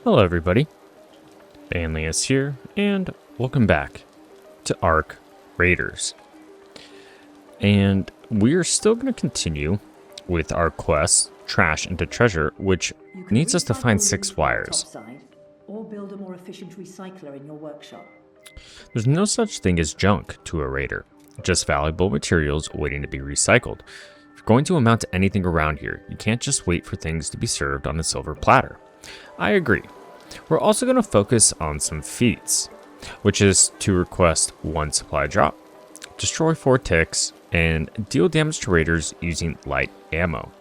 Hello everybody, Banlius here, and welcome back to Ark Raiders. And we're still going to continue with our quest, Trash into Treasure, which needs us to find 6 wires. Topside, or build a more efficient recycler in your workshop. There's no such thing as junk to a raider, just valuable materials waiting to be recycled. If you're going to amount to anything around here, you can't just wait for things to be served on a silver platter. I agree. We're also going to focus on some feats, which is to request 1 supply drop, destroy 4 ticks, and deal damage to raiders using light ammo.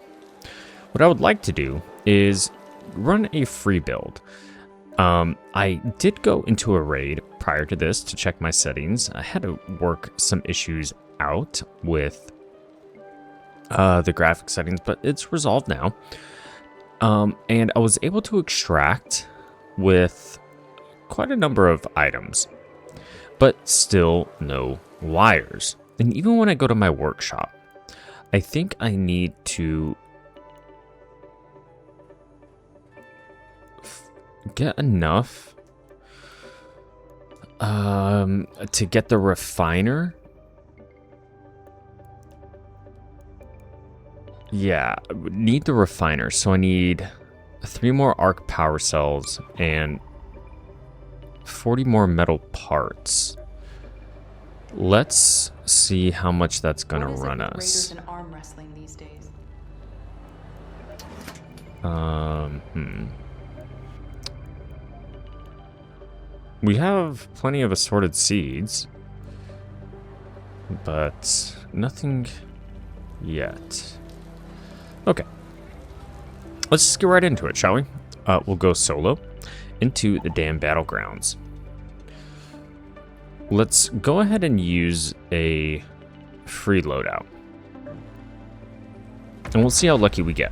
What I would like to do is run a free build. I did go into a raid prior to this to check my settings. I had to work some issues out with the graphic settings, but it's resolved now. And I was able to extract with quite a number of items, but still no wires. And even when I go to my workshop, I think I need to get enough to get the refiner. Yeah, I would need the refiner, so I need 3 more arc power cells and 40 more metal parts. Let's see how much that's gonna run us. Raiders and arm wrestling these days. We have plenty of assorted seeds, but nothing yet. Okay. Let's just get right into it, shall we? We'll go solo into the damn battlegrounds. Let's go ahead and use a free loadout. And we'll see how lucky we get.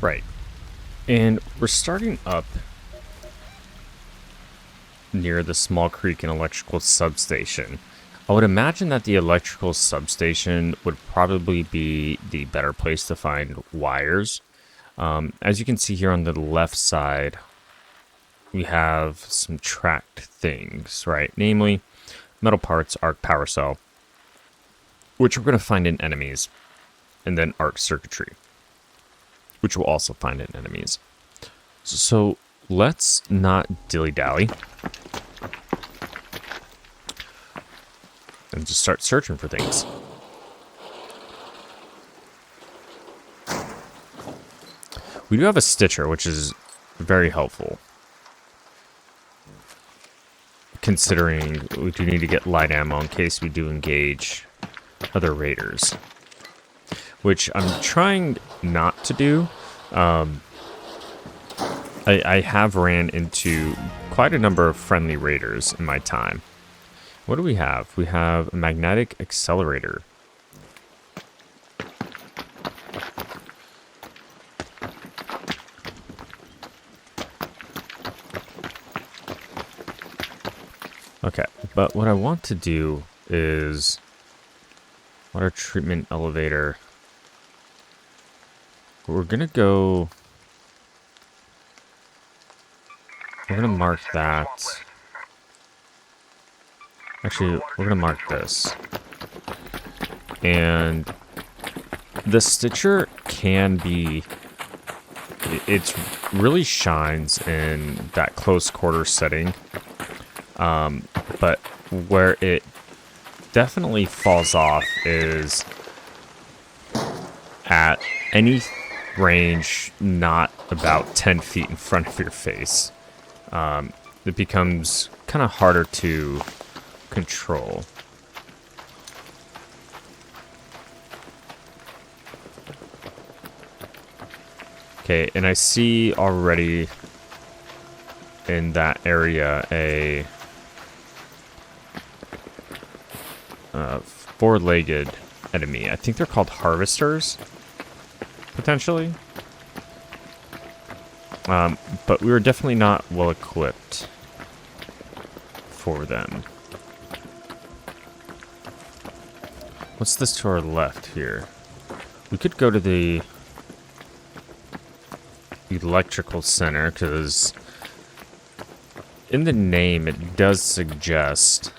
Right. And we're starting up near the small creek and electrical substation. I would imagine that the electrical substation would probably be the better place to find wires. As you can see here on the left side, we have some tracked things, right? Namely, metal parts, arc power cell, which we're going to find in enemies, and then arc circuitry, which we'll also find in enemies. So let's not dilly-dally and just start searching for things. We do have a stitcher, which is very helpful, considering we do need to get light ammo in case we do engage other raiders, which I'm trying not to do. I have ran into quite a number of friendly raiders in my time. What do we have? We have a magnetic accelerator. Okay, but what I want to do is water treatment elevator. We're gonna go. We're gonna mark that. Actually, we're gonna mark this. And the Stitcher can be... It really shines in that close quarter setting. But where it definitely falls off is at any range not about 10 feet in front of your face. It becomes kind of harder to control. Okay, and I see already in that area a four-legged enemy. I think they're called harvesters, potentially. But we were definitely not well equipped for them. What's this to our left here? We could go to the electrical center, because in the name it does suggest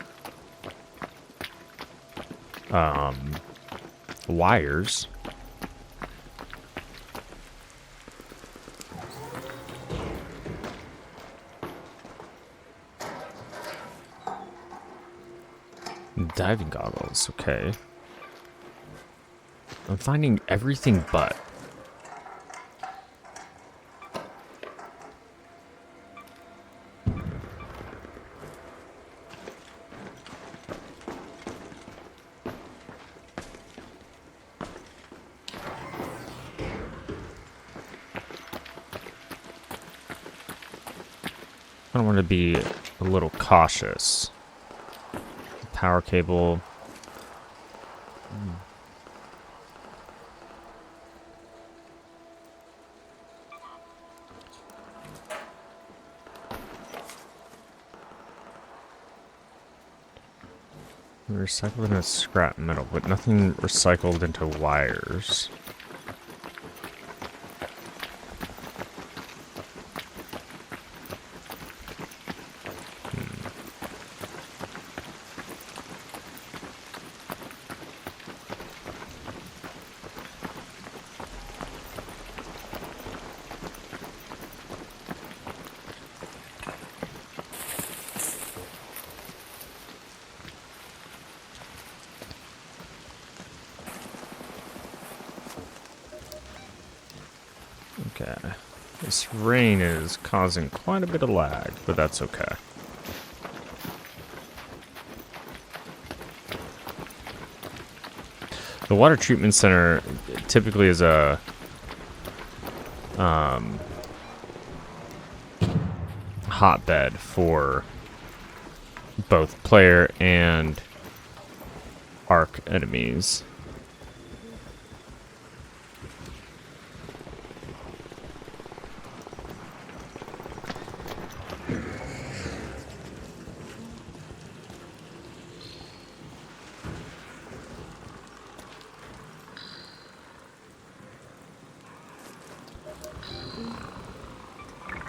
wires. Diving goggles, okay. I'm finding everything but. I don't want to be a little cautious. Power cable. Recycled into scrap metal, but nothing recycled into wires. Okay. This rain is causing quite a bit of lag, but that's okay. The water treatment center typically is a hotbed for both player and Ark enemies.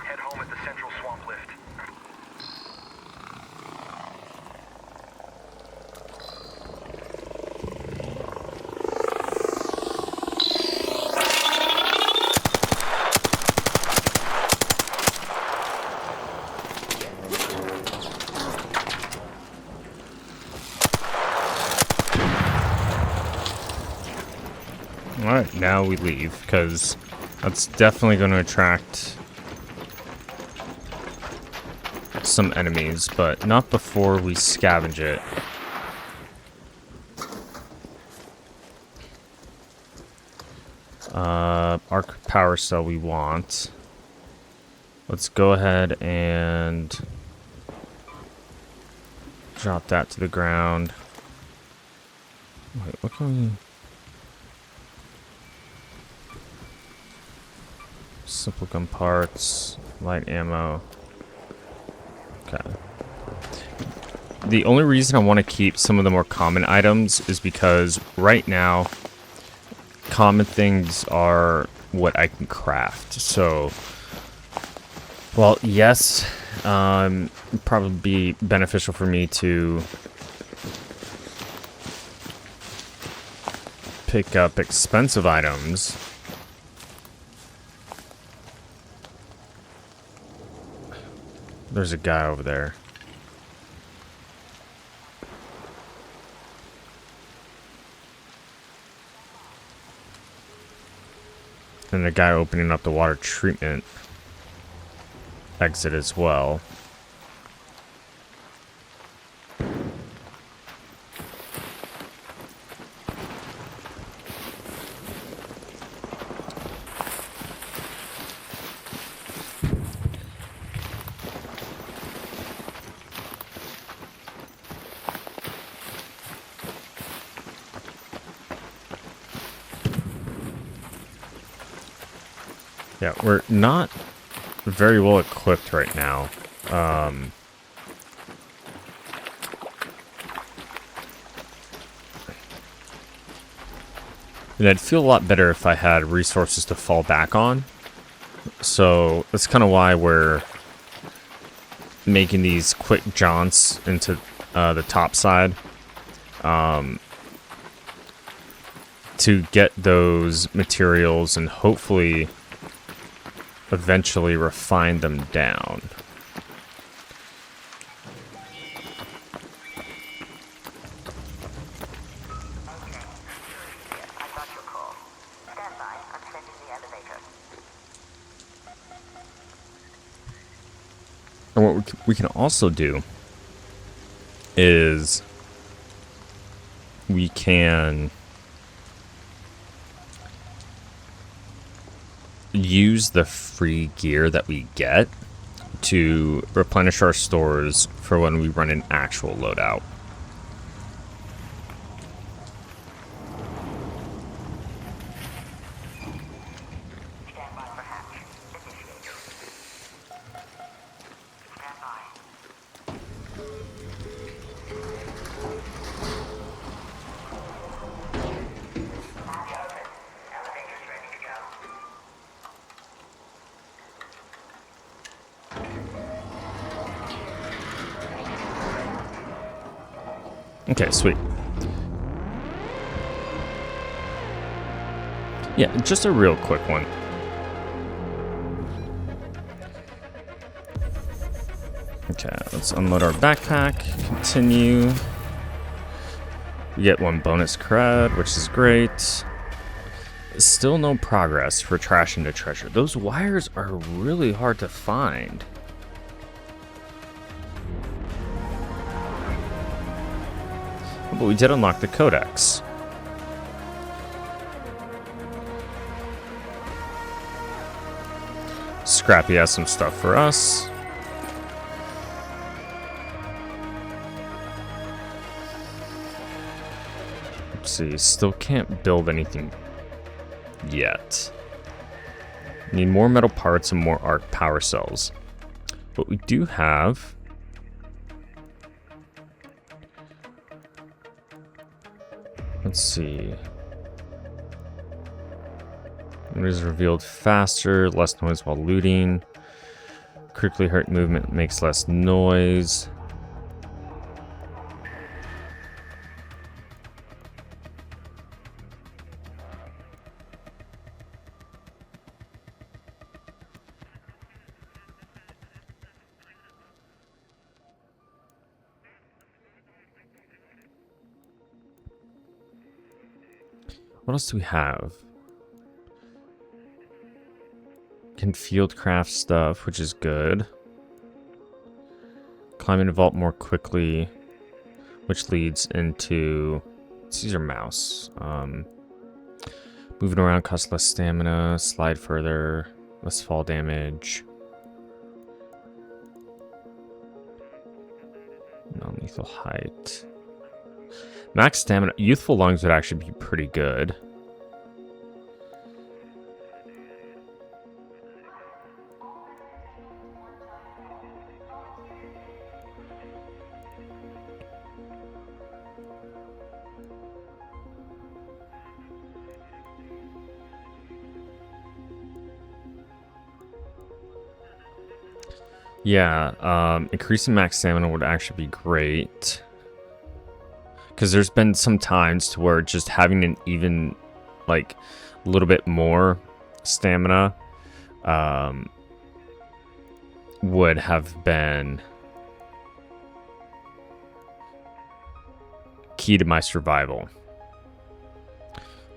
Head home at the central swamp lift. Alright, now we leave, because that's definitely going to attract some enemies, but not before we scavenge it. Arc power cell we want. Let's go ahead and drop that to the ground. Wait, what can we... Simple gun parts, light ammo. Okay. The only reason I want to keep some of the more common items is because right now, common things are what I can craft. So, well, yes, it'd probably be beneficial for me to pick up expensive items. There's a guy over there. And a guy opening up the water treatment exit as well. Yeah, we're not very well equipped right now. And I'd feel a lot better if I had resources to fall back on. So that's kind of why we're making these quick jaunts into the top side. To get those materials and hopefully eventually refine them down. And what we can also do is we can use the free gear that we get to replenish our stores for when we run an actual loadout. Okay, sweet. Yeah, just a real quick one. Okay, let's unload our backpack. Continue. We get 1 bonus cred, which is great. Still no progress for trash into treasure. Those wires are really hard to find. But we did unlock the codex. Scrappy has some stuff for us. Let's see, still can't build anything yet. Need more metal parts and more arc power cells. But we do have... Let's see. It is revealed faster, less noise while looting. Critically hurt movement makes less noise. What else do we have? Can field craft stuff, which is good. Climb in a vault more quickly, which leads into... Let's use our mouse. Moving around costs less stamina. Slide further. Less fall damage. Non-lethal height. Max stamina. Youthful lungs would actually be pretty good. Yeah, increasing max stamina would actually be great. Because there's been some times to where just having an even, like, a little bit more stamina would have been key to my survival.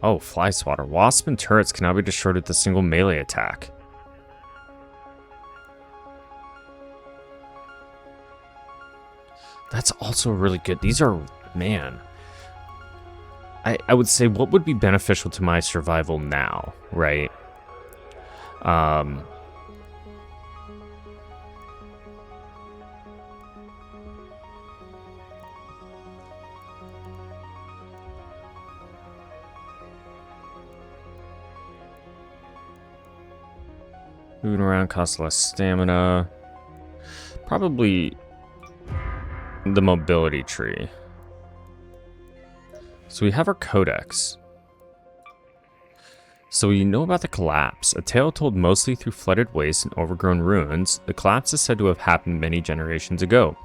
Oh, fly swatter. Wasp and turrets can now be destroyed with a single melee attack. That's also really good. These are, man. I would say what would be beneficial to my survival now, right? Moving around costs less stamina. Probably the mobility tree. So we have our codex. So we know about the collapse, a tale told mostly through flooded wastes and overgrown ruins. The collapse is said to have happened many generations ago,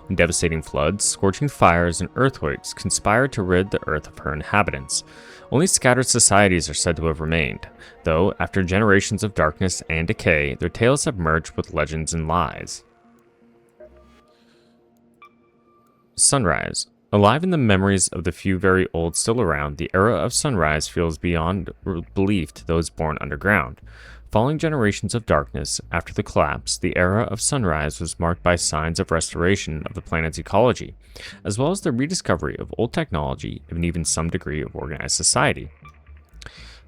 when devastating floods, scorching fires, and earthquakes conspired to rid the earth of her inhabitants. Only scattered societies are said to have remained, though after generations of darkness and decay, their tales have merged with legends and lies. Sunrise. Alive in the memories of the few very old still around, the era of sunrise feels beyond belief to those born underground. Following generations of darkness, after the collapse, the era of sunrise was marked by signs of restoration of the planet's ecology, as well as the rediscovery of old technology and even some degree of organized society.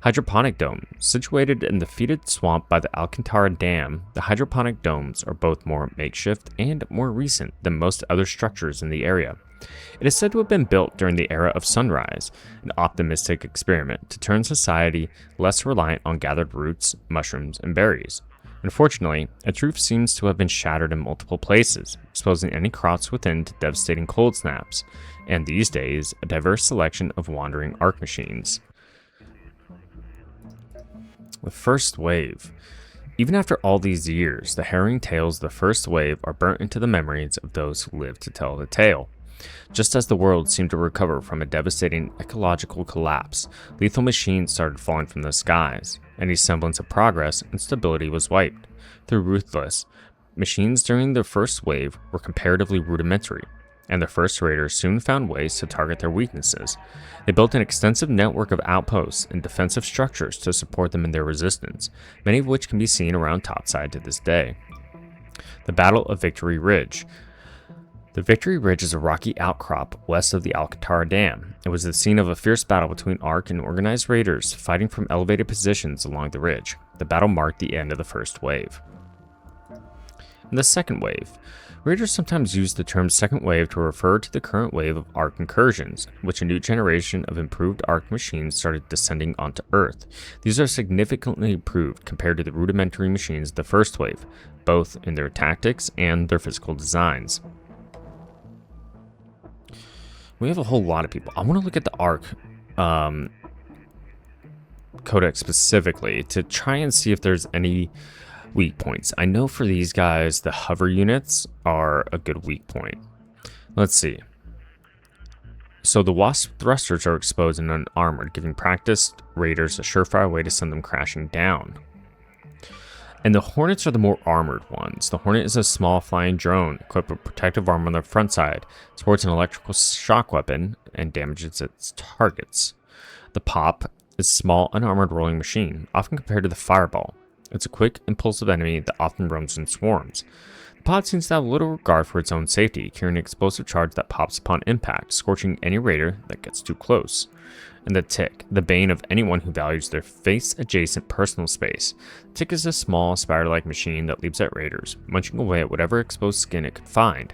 Hydroponic dome. Situated in the fetid swamp by the Alcantara Dam, the hydroponic domes are both more makeshift and more recent than most other structures in the area. It is said to have been built during the era of sunrise, an optimistic experiment to turn society less reliant on gathered roots, mushrooms, and berries. Unfortunately, its roof seems to have been shattered in multiple places, exposing any crops within to devastating cold snaps, and these days, a diverse selection of wandering arc machines. The first wave. Even after all these years, the harrowing tales of the first wave are burnt into the memories of those who lived to tell the tale. Just as the world seemed to recover from a devastating ecological collapse, lethal machines started falling from the skies. Any semblance of progress and stability was wiped. Through ruthless, machines during the first wave were comparatively rudimentary, and the first raiders soon found ways to target their weaknesses. They built an extensive network of outposts and defensive structures to support them in their resistance, many of which can be seen around topside to this day. The Battle of Victory Ridge. The Victory Ridge is a rocky outcrop west of the Alcantara Dam. It was the scene of a fierce battle between ARC and organized raiders fighting from elevated positions along the ridge. The battle marked the end of the first wave. In the second wave, raiders sometimes use the term second wave to refer to the current wave of ARC incursions, which a new generation of improved ARC machines started descending onto Earth. These are significantly improved compared to the rudimentary machines of the first wave, both in their tactics and their physical designs. We have a whole lot of people. I want to look at the ARC codex specifically to try and see if there's any weak points. I know for these guys, the hover units are a good weak point. Let's see. So the Wasp thrusters are exposed and unarmored, giving practiced raiders a surefire way to send them crashing down. And the Hornets are the more armored ones. The Hornet is a small flying drone equipped with protective armor on the front side, sports an electrical shock weapon, and damages its targets. The Pop is a small, unarmored rolling machine, often compared to the Fireball. It's a quick, impulsive enemy that often roams in swarms. The Pod seems to have little regard for its own safety, carrying an explosive charge that pops upon impact, scorching any raider that gets too close. And the Tick, the bane of anyone who values their face-adjacent personal space. The Tick is a small, spider-like machine that leaps at raiders, munching away at whatever exposed skin it could find.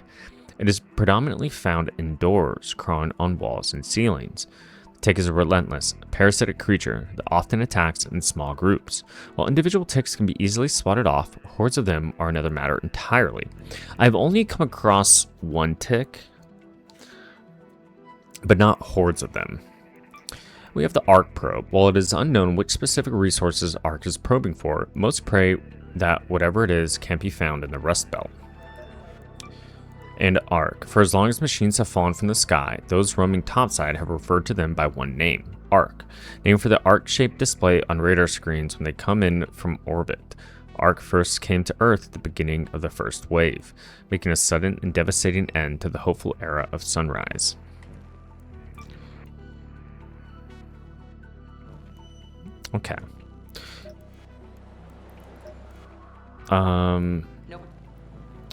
It is predominantly found indoors, crawling on walls and ceilings. The Tick is a relentless, parasitic creature that often attacks in small groups. While individual ticks can be easily swatted off, hordes of them are another matter entirely. I've only come across one tick, but not hordes of them. We have the ARC probe. While it is unknown which specific resources ARC is probing for, most pray that whatever it is can't be found in the Rust Belt. And Ark. For as long as machines have fallen from the sky, those roaming topside have referred to them by one name, Ark, named for the arc-shaped display on radar screens when they come in from orbit. Ark first came to Earth at the beginning of the first wave, making a sudden and devastating end to the hopeful era of sunrise. Okay. Nope.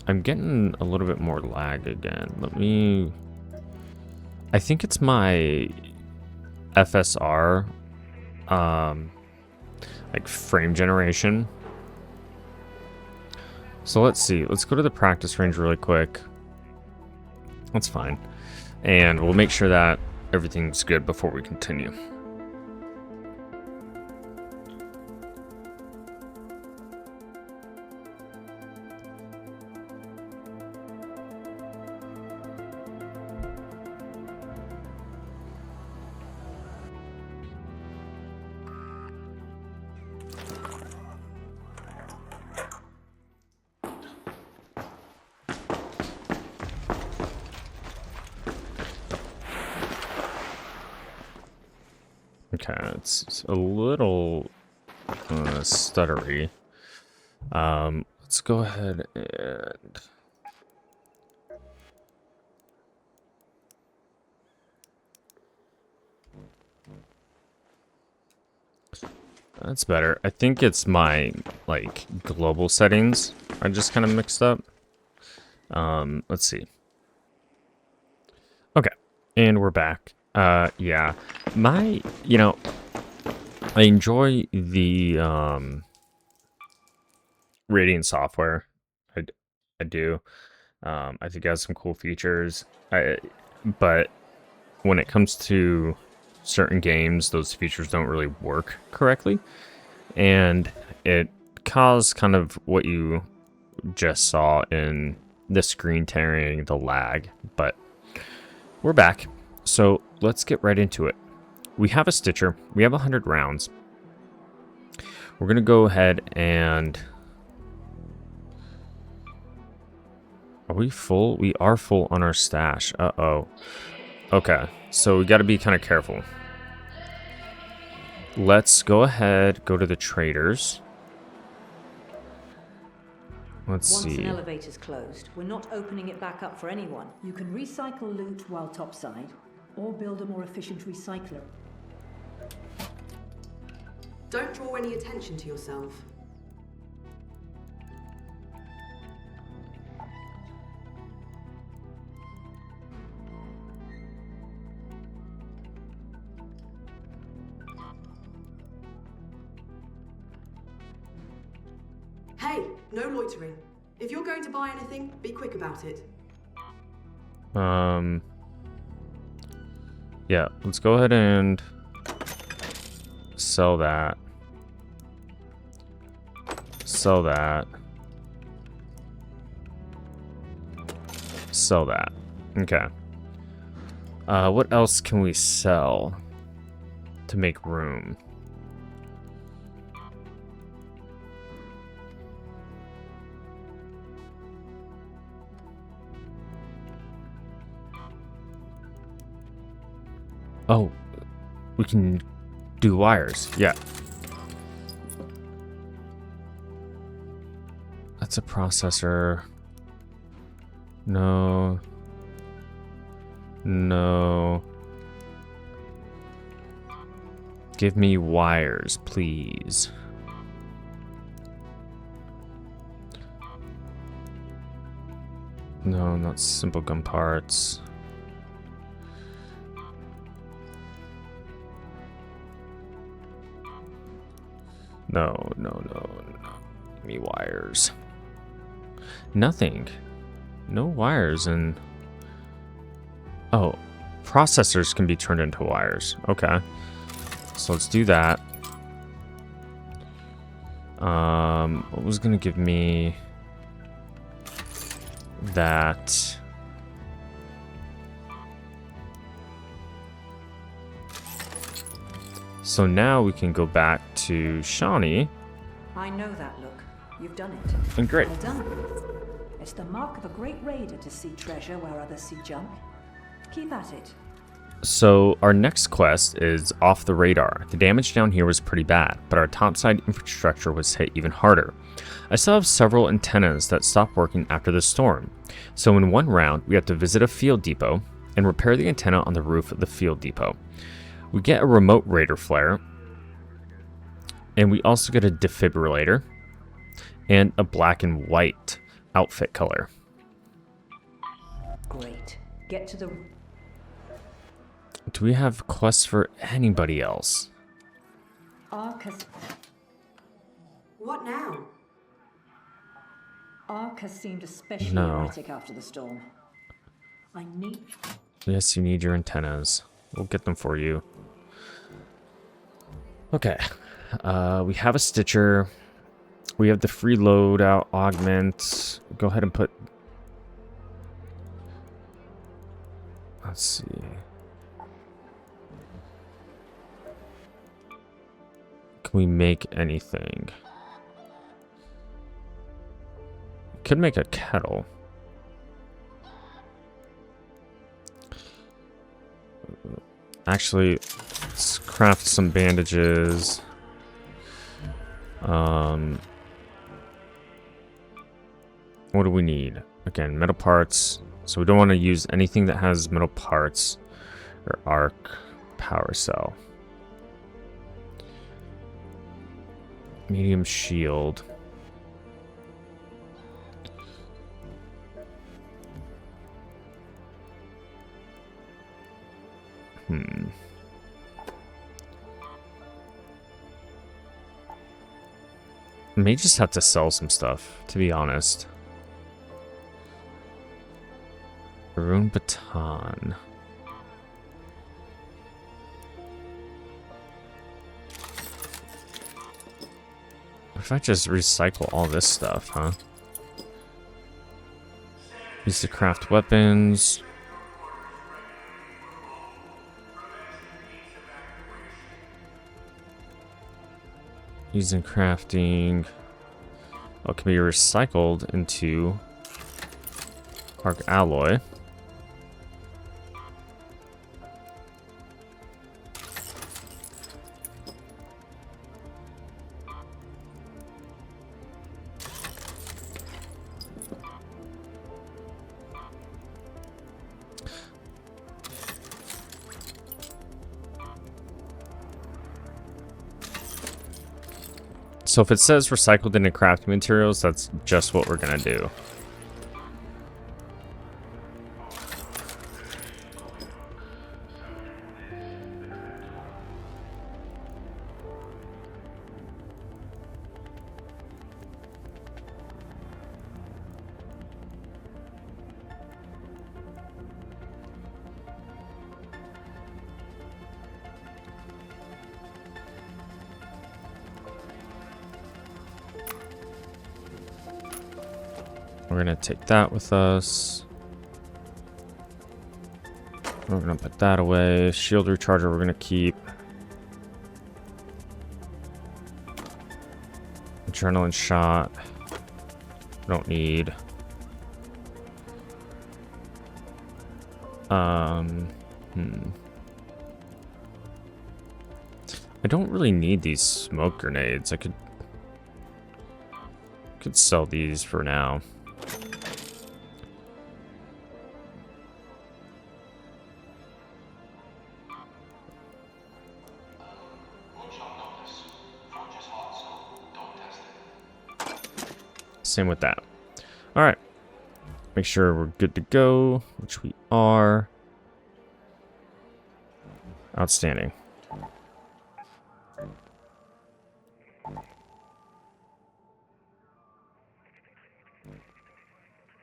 I'm getting a little bit more lag again. I think it's my FSR, like frame generation. So let's see. Let's go to the practice range really quick. That's fine. And we'll make sure that everything's good before we continue. Okay, it's a little stuttery. Let's go ahead and that's better. I think it's my like global settings I just kind of mixed up. Let's see. Okay, and we're back. Yeah, I enjoy the Radiant software. I do. I think it has some cool features. But when it comes to certain games, those features don't really work correctly, and it caused kind of what you just saw in the screen tearing, the lag. But we're back. So let's get right into it. We have a Stitcher. We have 100 rounds. We're going to go ahead and... Are we full? We are full on our stash. Uh-oh. Okay, so we got to be kind of careful. Let's go ahead, go to the traders. Let's see. Once an elevator's closed, we're not opening it back up for anyone. You can recycle loot while topside, or build a more efficient recycler. Don't draw any attention to yourself. Hey, no loitering. If you're going to buy anything, be quick about it. Yeah, let's go ahead and sell that. Sell that. Sell that. Okay. What else can we sell to make room? Oh, we can do wires. Yeah. That's a processor. No. No. Give me wires, please. No, not simple gun parts. No. Give me wires. Nothing. No wires and... Oh, processors can be turned into wires. Okay. So let's do that. What was gonna give me that? So now we can go back to Shawnee. I know that look. You've done it. And great. Well done. It's the mark of a great raider to see treasure where others see junk. Keep at it. So our next quest is off the radar. The damage down here was pretty bad, but our topside infrastructure was hit even harder. I still have several antennas that stopped working after the storm. So in one round, we have to visit a field depot and repair the antenna on the roof of the field depot. We get a remote raider flare, and we also get a defibrillator and a black and white outfit color. Great. Get to the... Do we have quests for anybody else? Ark What now? has seemed especially No. erratic after the storm. I need... Yes, you need your antennas. We'll get them for you. Okay. We have a stitcher. We have the free loadout augment. Go ahead and put... Let's see. Can we make anything? Could make a kettle. Actually, let's craft some bandages. What do we need? Again, metal parts. So we don't want to use anything that has metal parts or arc power cell. Medium shield. May just have to sell some stuff, to be honest. Rune baton. What if I just recycle all this stuff, huh? Use to craft weapons. Using crafting. Oh, it can be recycled into arc alloy. So if it says recycled into crafting materials, that's just what we're gonna do. We're gonna take that with us. We're gonna put that away. Shield recharger we're gonna keep. Adrenaline shot. Don't need. I don't really need these smoke grenades. I could sell these for now. Same with that. All right. Make sure we're good to go, which we are. Outstanding.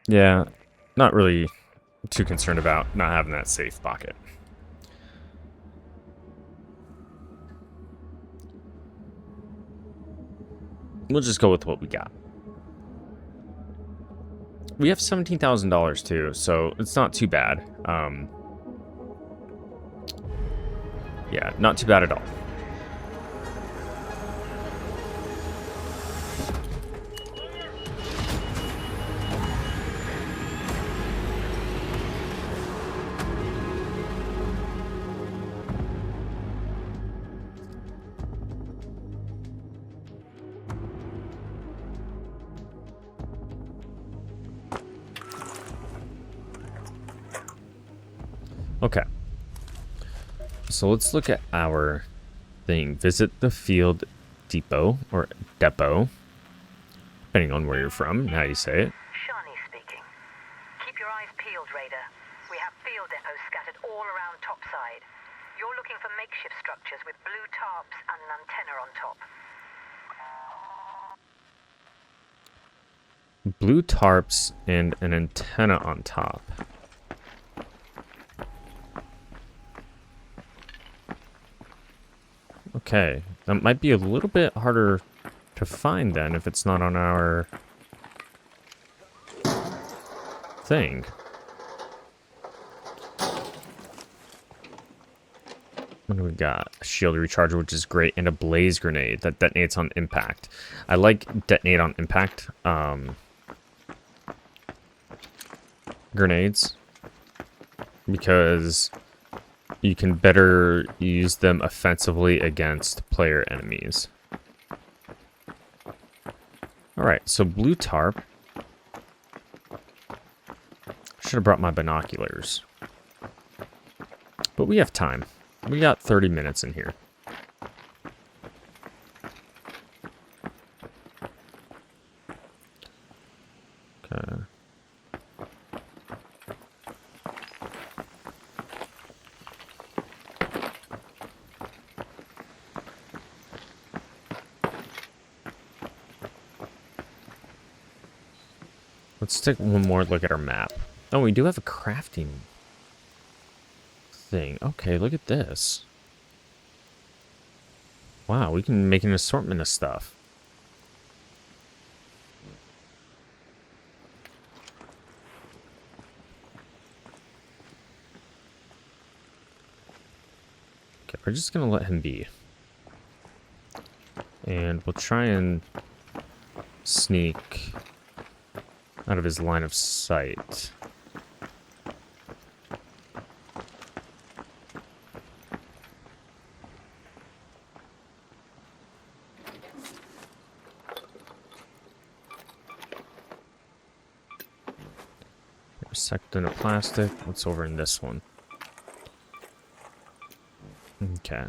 Yeah, not really too concerned about not having that safe pocket. We'll just go with what we got. We have $17,000 too, so it's not too bad. Yeah, not too bad at all. Okay. So let's look at our thing. Visit the field depot, or depot, depending on where you're from and how you say it. Shani speaking. Keep your eyes peeled, Raider. We have field depots scattered all around topside. You're looking for makeshift structures with blue tarps and an antenna on top. Blue tarps and an antenna on top. Okay, that might be a little bit harder to find then if it's not on our thing. What do we got? A shield recharger, which is great, and a blaze grenade that detonates on impact. I like detonate on impact grenades because you can better use them offensively against player enemies. Alright, so blue tarp. Should have brought my binoculars. But we have time. We got 30 minutes in here. Okay. Let's take one more look at our map. Oh, we do have a crafting thing. Okay, look at this. Wow, we can make an assortment of stuff. Okay, we're just gonna let him be. And we'll try and sneak out of his line of sight. Second of plastic. What's over in this one? Okay.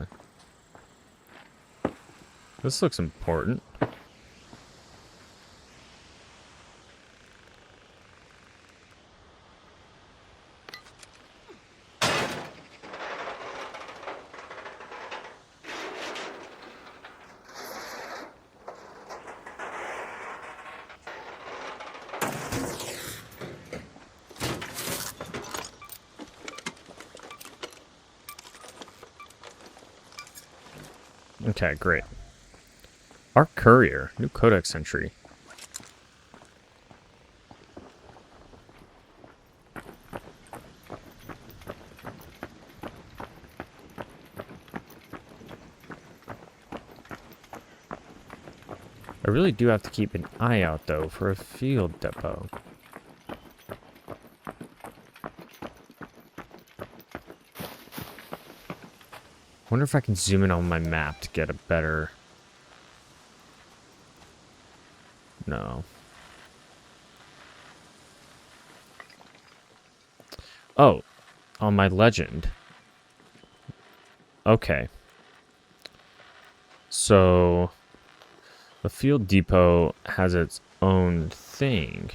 This looks important. Okay, great. Our courier, new codex entry. I really do have to keep an eye out though for a field depot. Wonder if I can zoom in on my map to get a better... No. Oh, on my legend. Okay. So, the field depot has its own thing.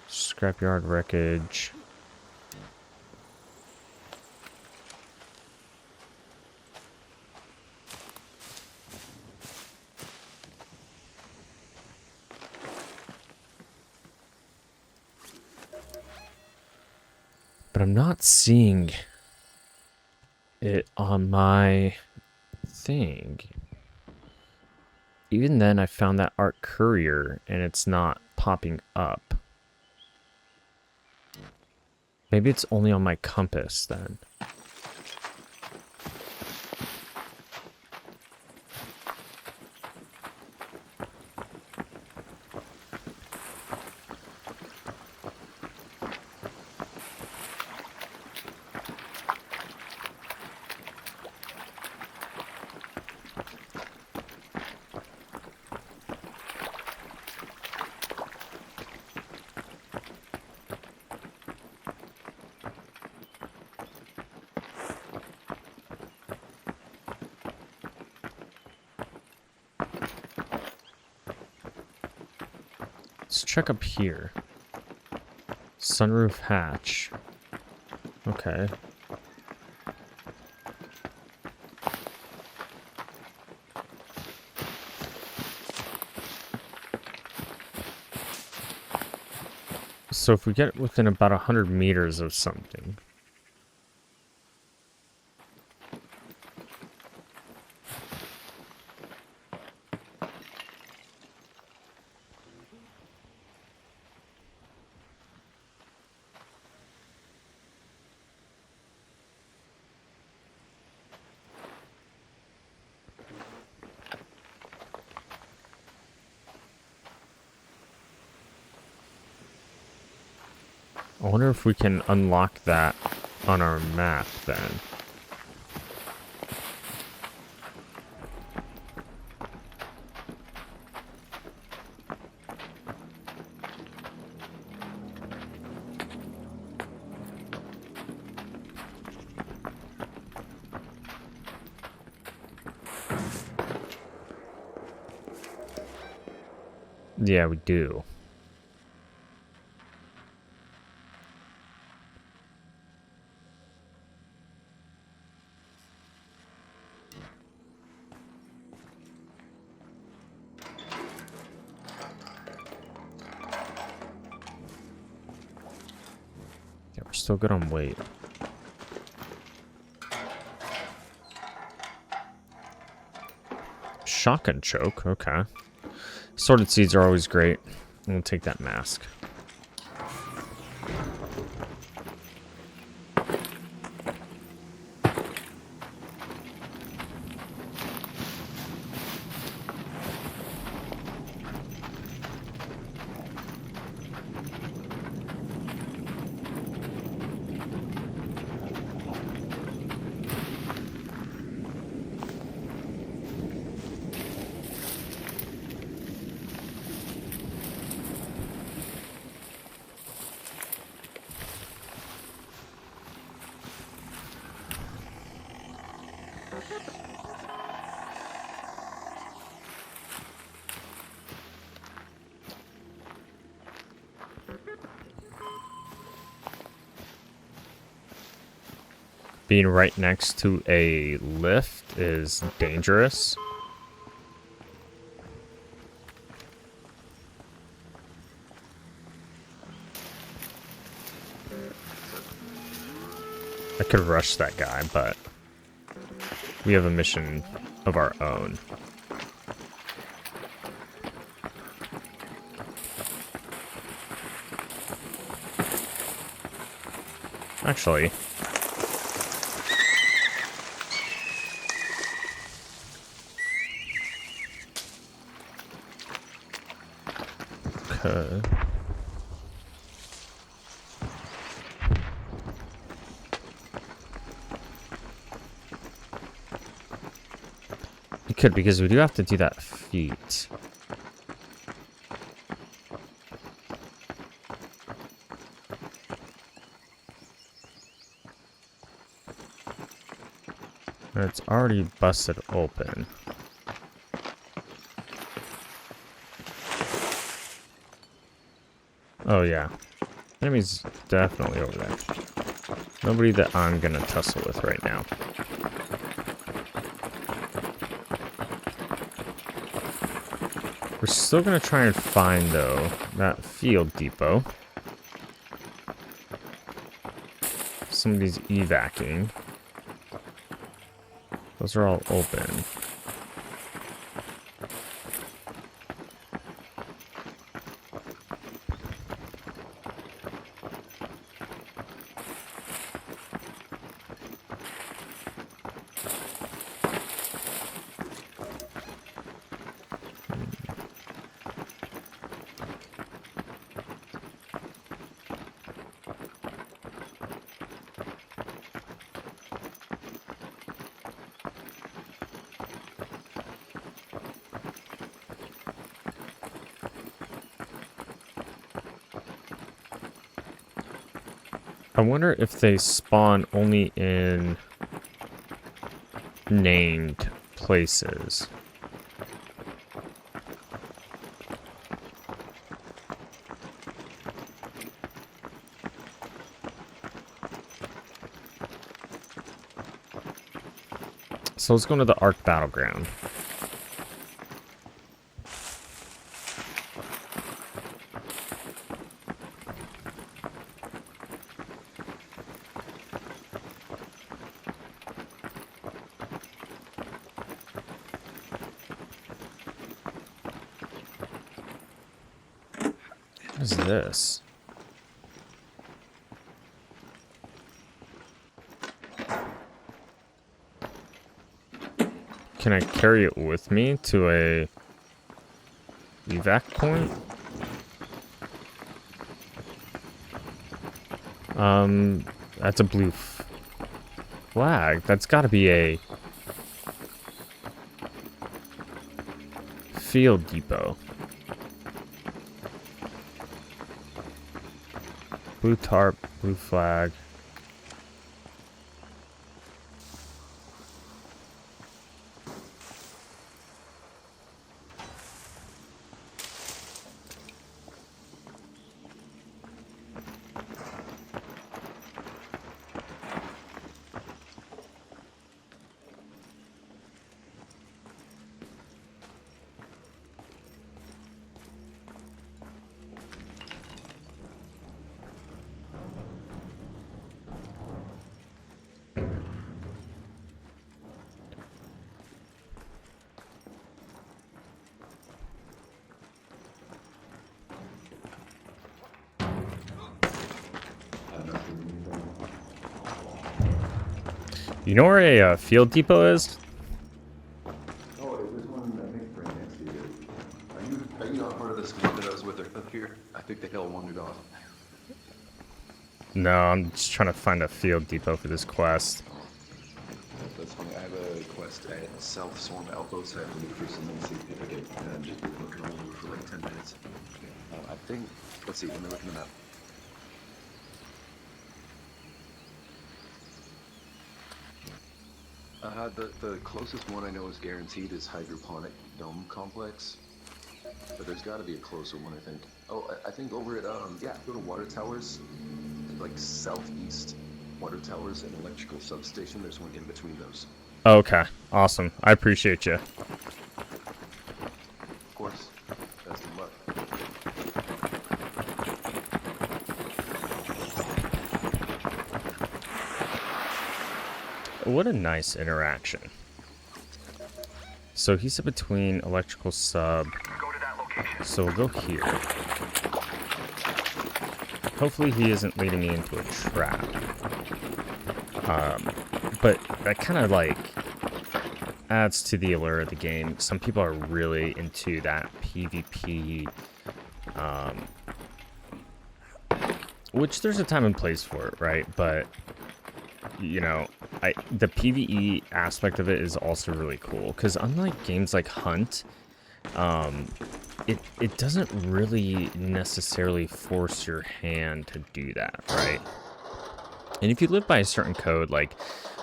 Scrapyard wreckage. But I'm not seeing it on my thing. Even then, I found that art courier and it's not popping up. Maybe it's only on my compass then. Let's check up here. Sunroof hatch. Okay. So if we get within about 100 meters of something. I wonder if we can unlock that on our map then. Yeah, we do. Yeah, we're still good on weight. Shotgun choke, okay. Sorted seeds are always great. We'll take that mask. Being right next to a lift is dangerous. I could rush that guy, but we have a mission of our own. Actually, okay. You could, because we do have to do that feat. And it's already busted open. Oh yeah. Enemy's definitely over there. Nobody that I'm gonna tussle with right now. We're still gonna try and find, though, that field depot. Somebody's evacing. Those are all open. I wonder if they spawn only in named places. So let's go into the Ark Battleground. What is this? Can I carry it with me to a evac point? That's a blue flag. That's got to be a field depot. Blue tarp, blue flag. You know where a field depot is? Oh, there's one, I think, right next to you. Are you not part of the squad that I was with up here? I think the hill wandered off. No, I'm just trying to find a field depot for this quest. That's funny. I have a quest at South Swamp Outpost. I have to look for someone significant and just been looking all over for like 10 minutes. I think, let's see, let me look in the map. The closest one I know is guaranteed is Hydroponic Dome Complex. But there's got to be a closer one, I think. Oh, I think over at, yeah, go to Water Towers, like southeast Water Towers and electrical substation. There's one in between those. Okay, awesome. I appreciate you. Of course. Best of luck. What a nice interaction. So he's in between electrical sub. Go to that location. So we'll go here. Hopefully he isn't leading me into a trap. But that kind of like adds to the allure of the game. Some people are really into that PvP, which there's a time and place for it, right? But you know, the PvE aspect of it is also really cool because unlike games like Hunt, it doesn't really necessarily force your hand to do that, right? And if you live by a certain code, like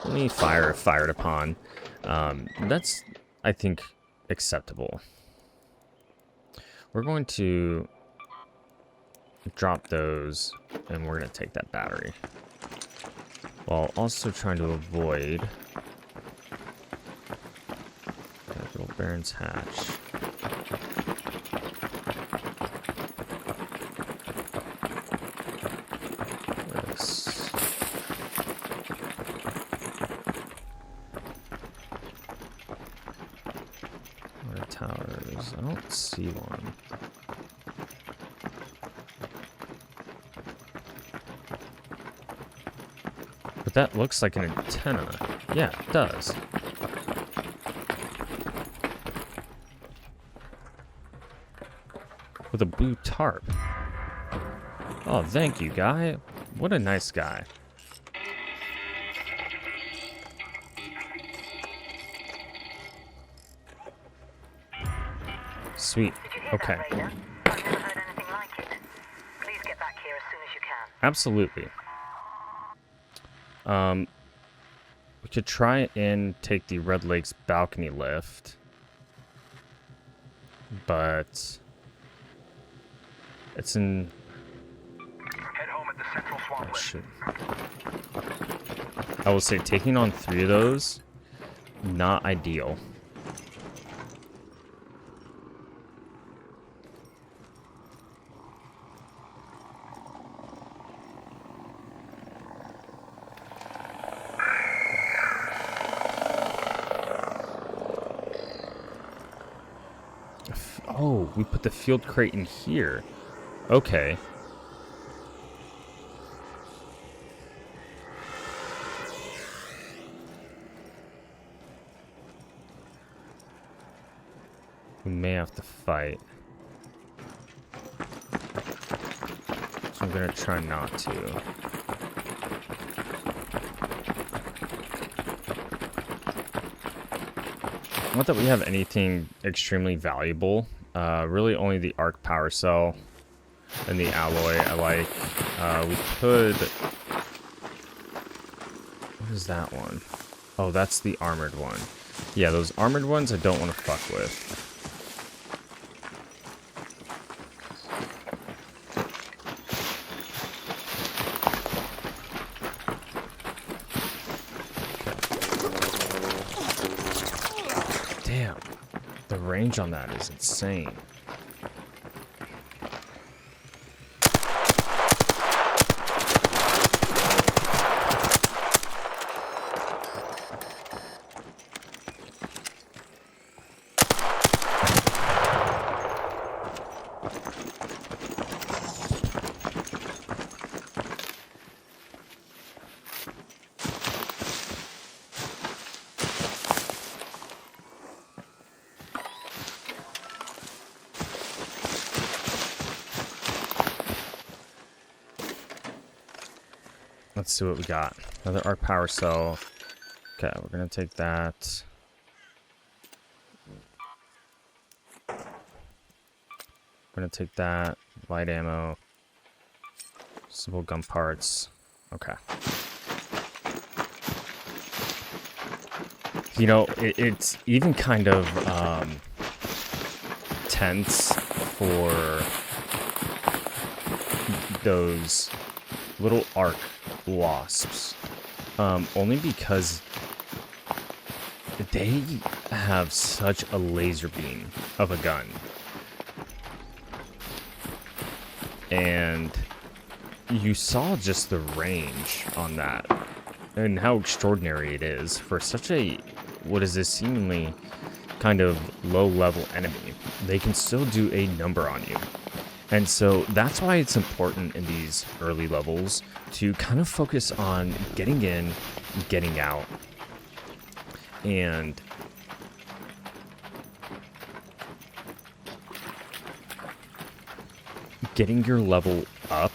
only fire if fired upon, that's, I think, acceptable. We're going to drop those, and we're going to take that battery. While also trying to avoid Capital Baron's Hatch. This. Water towers. I don't see one. But that looks like an antenna. Yeah, it does. With a blue tarp. Oh, thank you, guy. What a nice guy. Sweet. Okay. I've never heard anything like it. Please get back here as soon as you can. Absolutely. We could try and take the Red Lakes balcony lift, but it's in. Head home at the central swamp lift. Shit. I will say taking on 3 of those not ideal. Oh, we put the field crate in here. Okay. We may have to fight. So I'm gonna try not to. Not that we have anything extremely valuable. Really only the arc power cell and the alloy I like. We could... What is that one? Oh, that's the armored one. Yeah, those armored ones I don't want to fuck with. Damn. The range on that is insane. Let's see what we got. Another arc power cell. Okay, we're gonna take that. We're gonna take that. Light ammo. Simple gun parts. Okay. You know, it's even kind of tense for those little arc wasps, only because they have such a laser beam of a gun, and you saw just the range on that and how extraordinary it is for such a, what is this, seemingly kind of low level enemy. They can still do a number on you. And so that's why it's important in these early levels to kind of focus on getting in, getting out, and getting your level up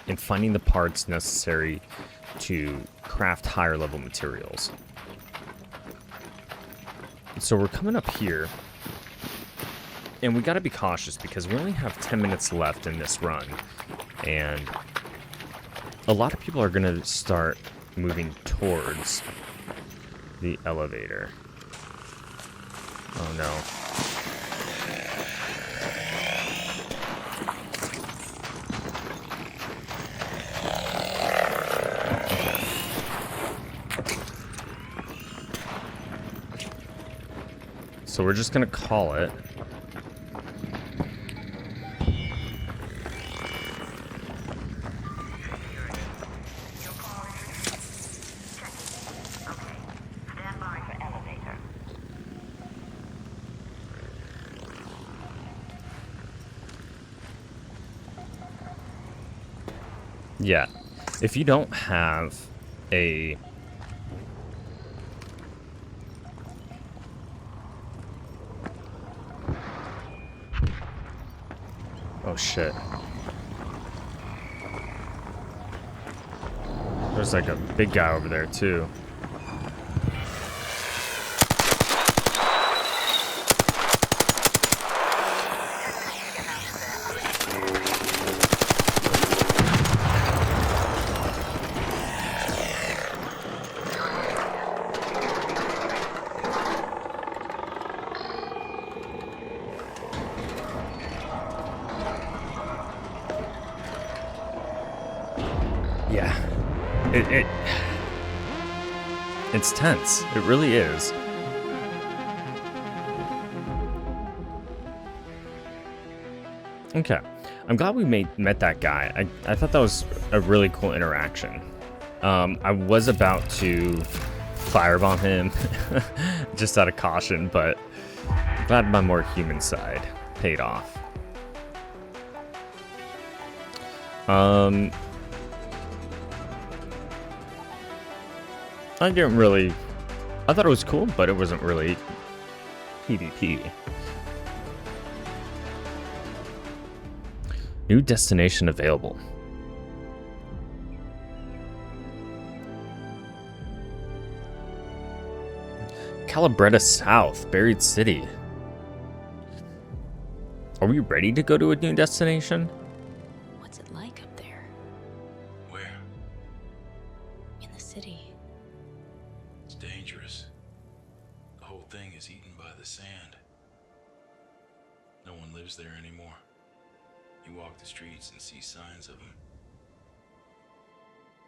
and finding the parts necessary to craft higher level materials. So we're coming up here. And we gotta be cautious because we only have 10 minutes left in this run. And a lot of people are gonna start moving towards the elevator. Oh no. So we're just gonna call it. Yeah, if you don't have a... Oh shit. There's like a big guy over there too. It's tense. It really is. Okay. I'm glad we met that guy. I thought that was a really cool interaction. I was about to firebomb him just out of caution, but I'm glad my more human side paid off. I thought it was cool, but it wasn't really PvP. New destination available. Calabretta South, Buried City. Are we ready to go to a new destination? What's it like up there? Where? In the city? It's dangerous. The whole thing is eaten by the sand. No one lives there anymore. You walk the streets and see signs of them.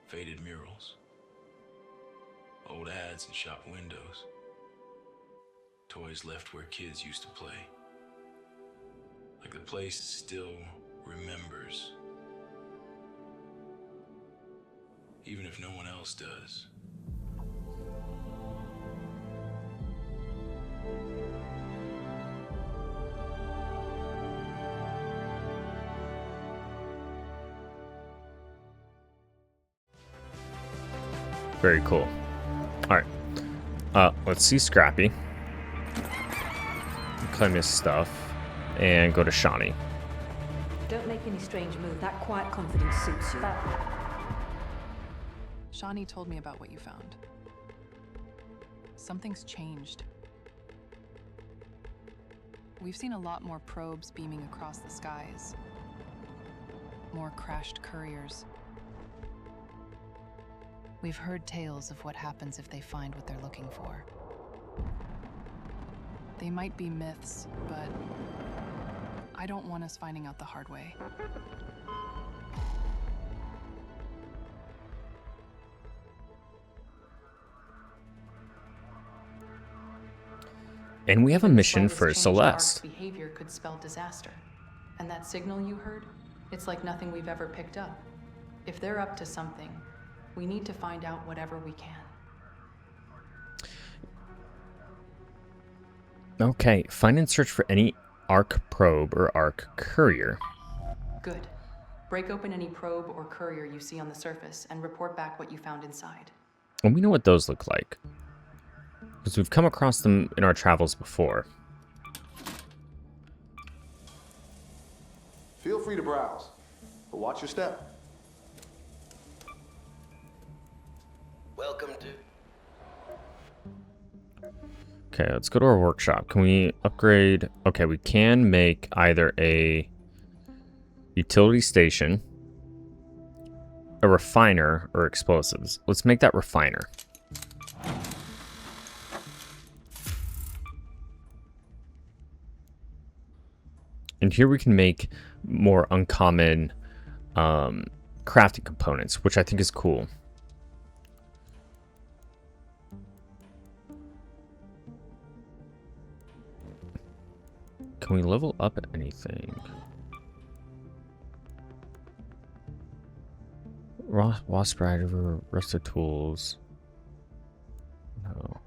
Faded murals. Old ads in shop windows. Toys left where kids used to play. Like the place still remembers. Even if no one else does. Very cool. Alright. Let's see Scrappy. Claim his stuff. And go to Shawnee. Don't make any strange move. That quiet confidence suits you. Shawnee told me about what you found. Something's changed. We've seen a lot more probes beaming across the skies. More crashed couriers. We've heard tales of what happens if they find what they're looking for. They might be myths, but I don't want us finding out the hard way. And we have a Even the mission slightest for change in Celeste. Ark's behavior could spell disaster. And that signal you heard, it's like nothing we've ever picked up. If they're up to something, we need to find out whatever we can. Okay, find and search for any Ark probe or Ark courier. Good. Break open any probe or courier you see on the surface and report back what you found inside. And we know what those look like, because we've come across them in our travels before. Feel free to browse, but watch your step. Welcome to... Okay, let's go to our workshop. Can we upgrade? Okay, we can make either a utility station, a refiner, or explosives. Let's make that refiner. And here we can make more uncommon crafting components, which I think is cool. Can we level up anything? Wasp Rider, Rusted Tools. No.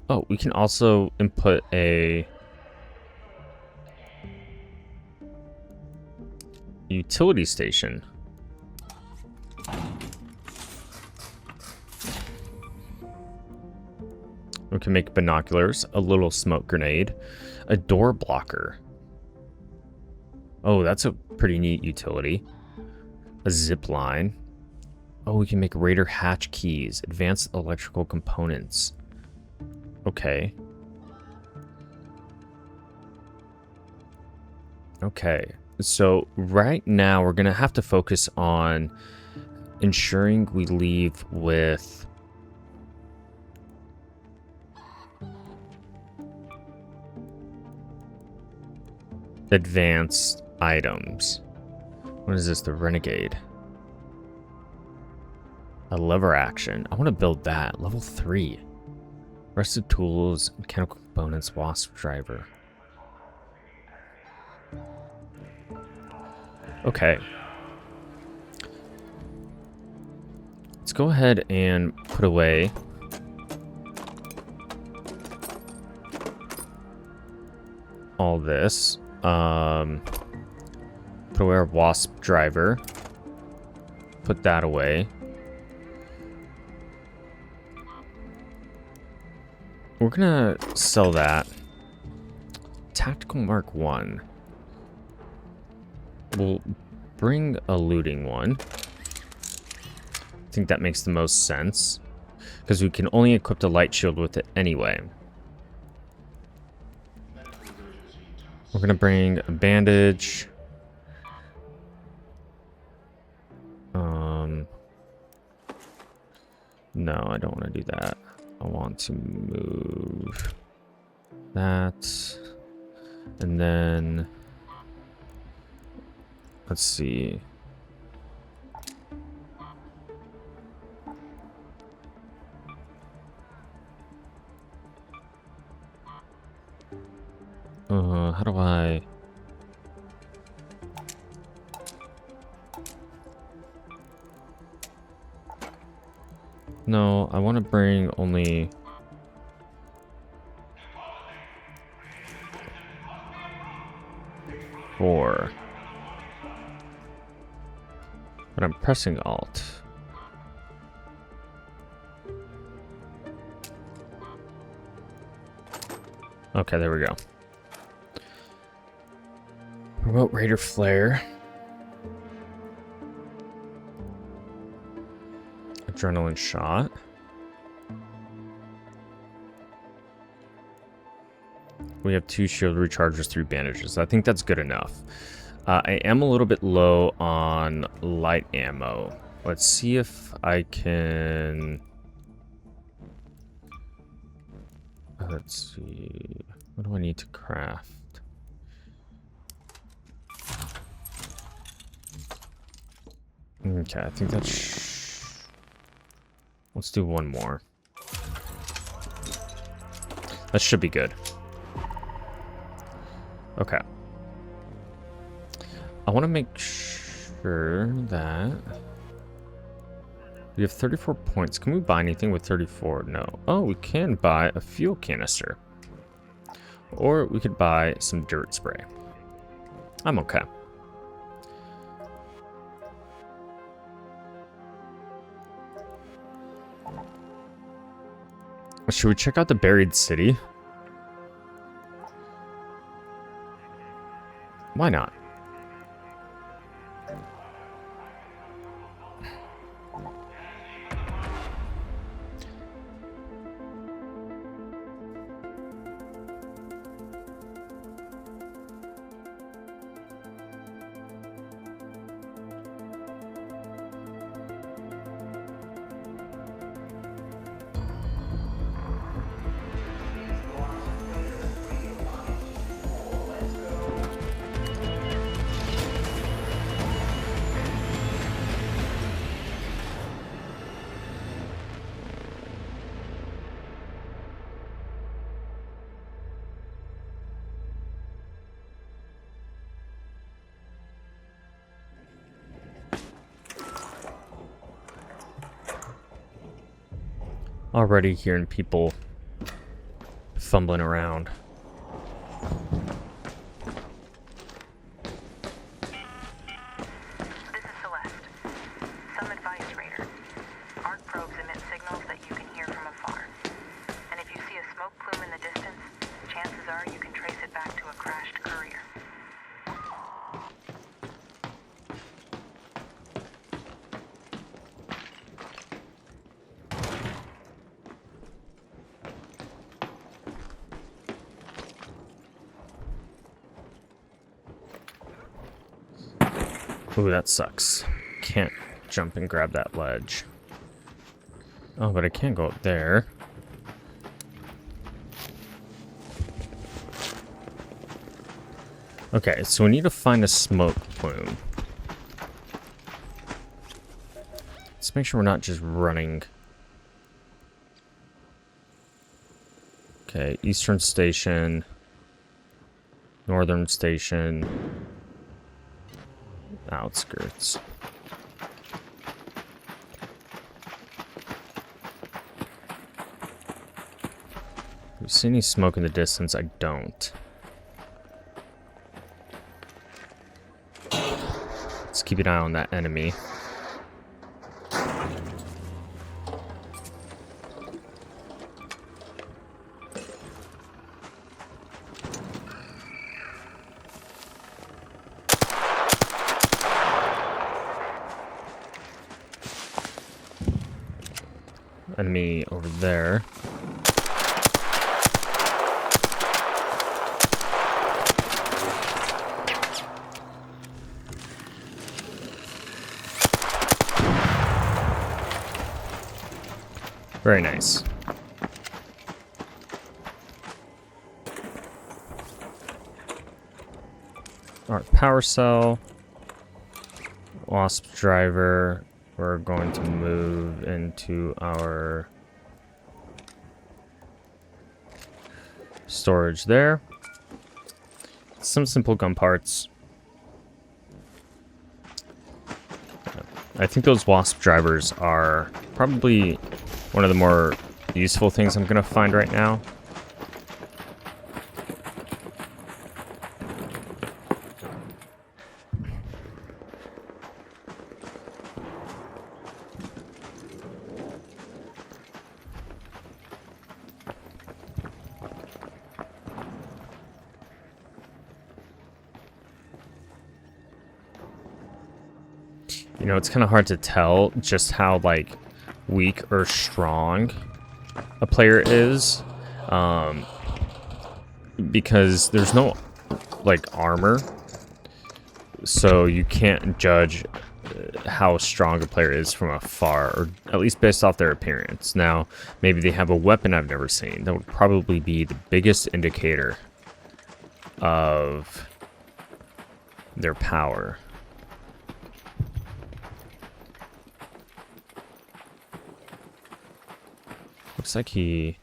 Oh, we can also input a utility station. We can make binoculars, a little smoke grenade, a door blocker. Oh, that's a pretty neat utility. A zip line. Oh, we can make Raider hatch keys, advanced electrical components. Okay. Okay, so right now we're gonna have to focus on ensuring we leave with advanced items. What is this? The Renegade. A lever action. I want to build that. Level 3. Rusted tools, mechanical components, wasp driver. Okay. Let's go ahead and put away all this. Put away our wasp driver. Put that away. We're gonna sell that. Tactical Mark 1. We'll bring a looting one. I think that makes the most sense. Because we can only equip the light shield with it anyway. We're gonna bring a bandage. No, I don't want to do that. I want to move that. And then let's see. How do I? No, I want to bring only 4. But I'm pressing Alt. Okay, there we go. Remote Raider Flare. Adrenaline shot. We have 2 shield rechargers, 3 bandages. I think that's good enough. I am a little bit low on light ammo. Let's see if I can... Let's see... What do I need to craft? Okay, I think that's... Let's do one more. That should be good. Okay. I want to make sure that... We have 34 points. Can we buy anything with 34? No. Oh, we can buy a fuel canister. Or we could buy some dirt spray. I'm okay. Should we check out the buried city? Why not? Already hearing people fumbling around. This is Celeste. Some advice, Raider. Arc probes emit signals that you can hear from afar. And if you see a smoke plume in the distance, chances are you can trace it back to a crashed courier. Ooh, that sucks. Can't jump and grab that ledge. Oh, but I can't go up there. Okay, so we need to find a smoke plume. Let's Let's make sure we're not just running. Okay, Eastern Station, Northern Station, outskirts. Do you see any smoke in the distance? I don't. Let's keep an eye on that enemy. Enemy over there. Very nice. Our power cell. Wasp driver. We're going to move into our storage there. Some simple gun parts. I think those Wasp drivers are probably one of the more useful things I'm going to find right now. You know, it's kind of hard to tell just how, like, weak or strong a player is. Because there's no, like, armor. So you can't judge how strong a player is from afar, or at least based off their appearance. Now, maybe they have a weapon I've never seen. That would probably be the biggest indicator of their power. Looks like he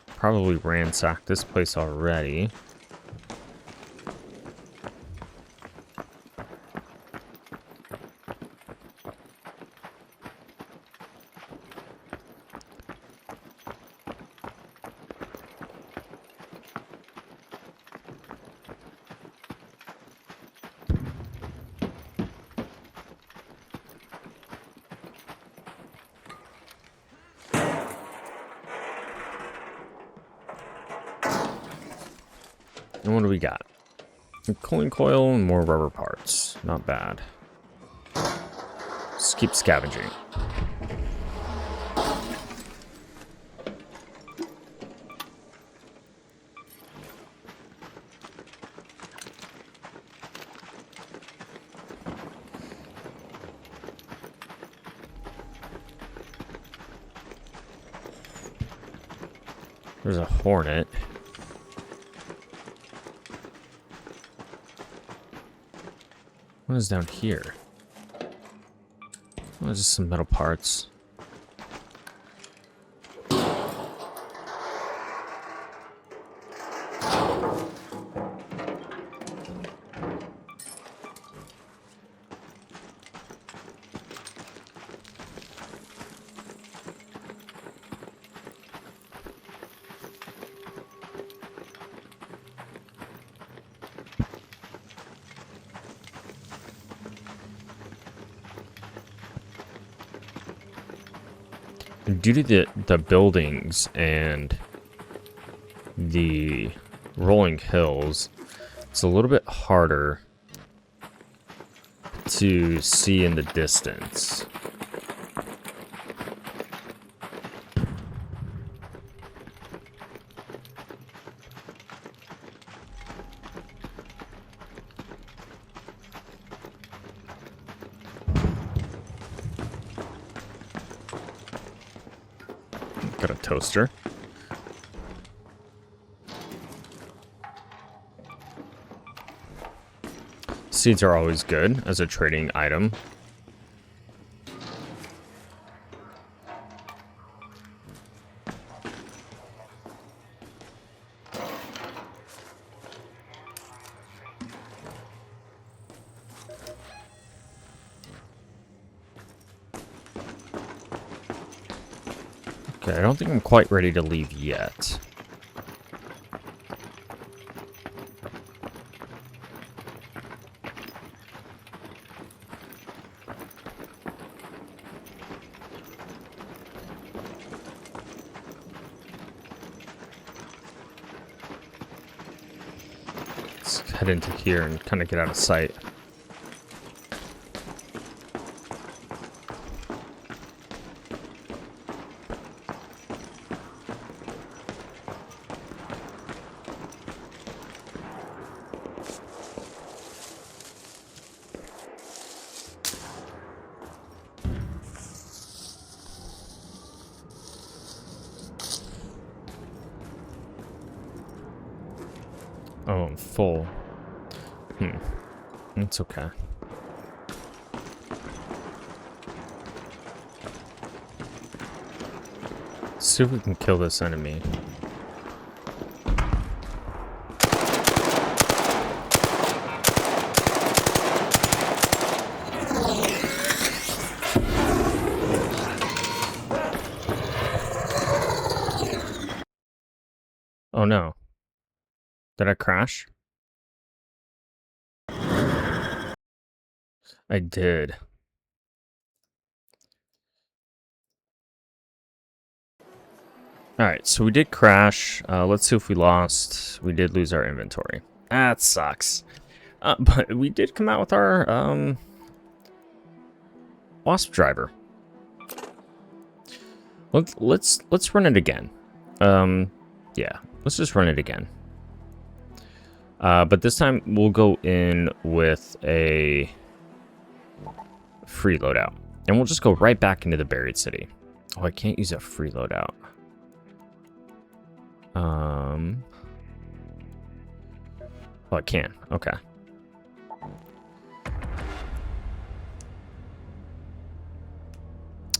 probably ransacked this place already. And what do we got? A cooling coil and more rubber parts. Not bad. Just keep scavenging. There's a hornet. What is down here? Oh, just some metal parts. Due to the buildings and the rolling hills, it's a little bit harder to see in the distance. Got a toaster. Seeds are always good as a trading item. Okay, I don't think I'm quite ready to leave yet. Let's head into here and kind of get out of sight. Oh, I'm full. It's okay. Let's see if we can kill this enemy. Oh no. Did I crash? I did. Alright, so we did crash. Let's see if we lost. We did lose our inventory. That sucks. But we did come out with our wasp driver. Let's run it again. Yeah, let's just run it again. But this time we'll go in with a free loadout. And we'll just go right back into the buried city. Oh, I can't use a free loadout. Oh, I can. Okay.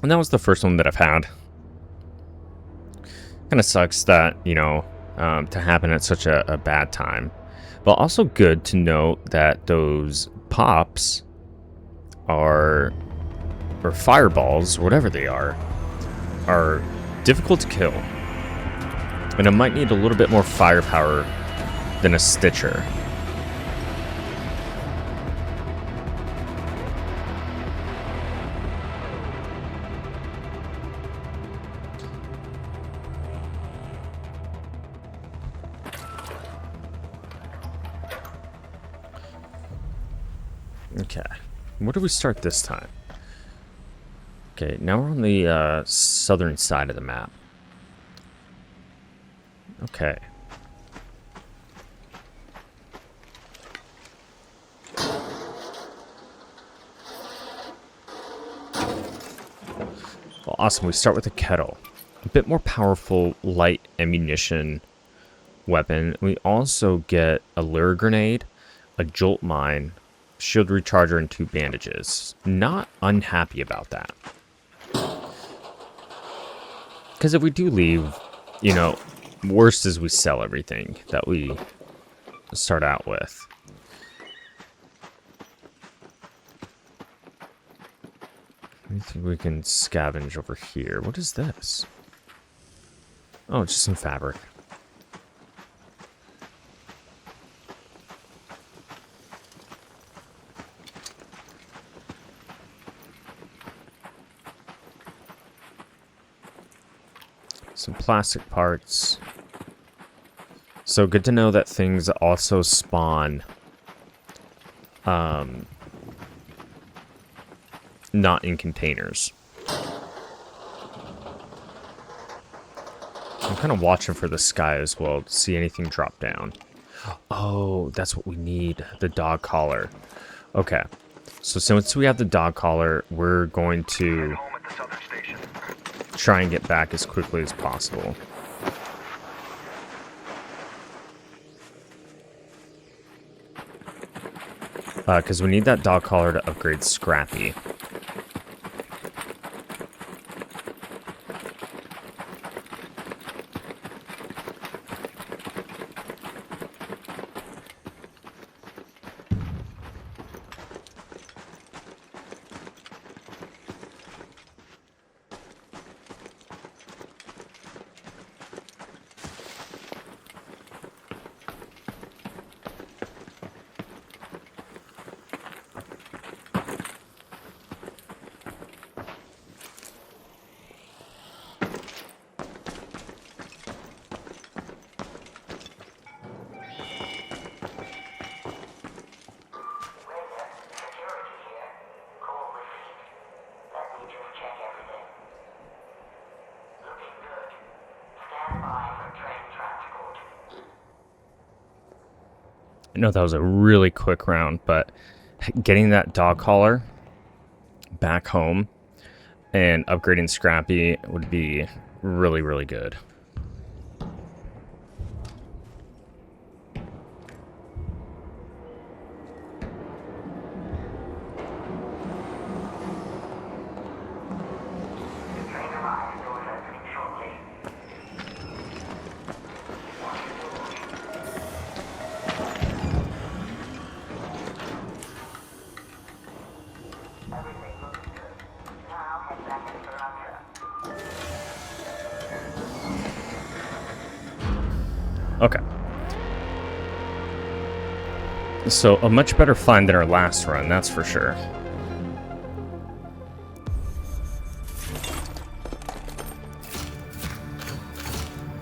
And that was the first one that I've had. Kind of sucks that, you know, to happen at such a bad time. But also good to know that those pops are, or fireballs, whatever they are difficult to kill. And it might need a little bit more firepower than a Stitcher. Okay, where do we start this time? Okay, now we're on the southern side of the map. Okay. Well, awesome. We start with a kettle. A bit more powerful light ammunition weapon. We also get a lure grenade, a jolt mine, shield recharger, and 2 bandages. Not unhappy about that. Because if we do leave, you know, worst is we sell everything that we start out with. I think we can scavenge over here. What is this? Oh, it's just some fabric. Some plastic parts. So good to know that things also spawn not in containers. I'm kind of watching for the sky as well to see anything drop down. Oh, that's what we need, the dog collar. Okay, so since we have the dog collar, we're going to try and get back as quickly as possible. Because we need that dog collar to upgrade Scrappy. I know that was a really quick round, but getting that dog collar back home and upgrading Scrappy would be really, really good. Okay. So, a much better find than our last run, that's for sure.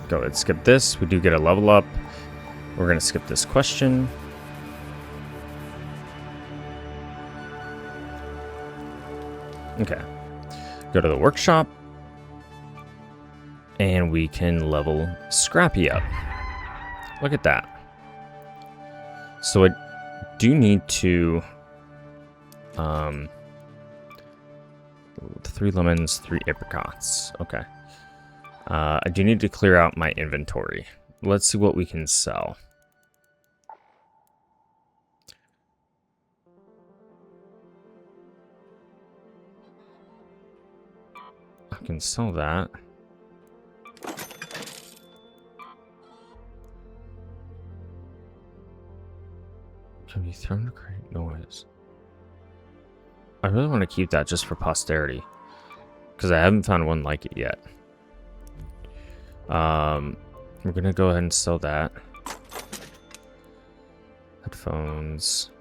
Go ahead, skip this. We do get a level up. We're going to skip this question. Okay. Go to the workshop. And we can level Scrappy up. Look at that. So I do need to 3 lemons, 3 apricots. Okay. I do need to clear out my inventory. Let's see what we can sell. I can sell that. Can be thrown to create noise. I really want to keep that just for posterity, because I haven't found one like it yet. We're gonna go ahead and sell that. Headphones.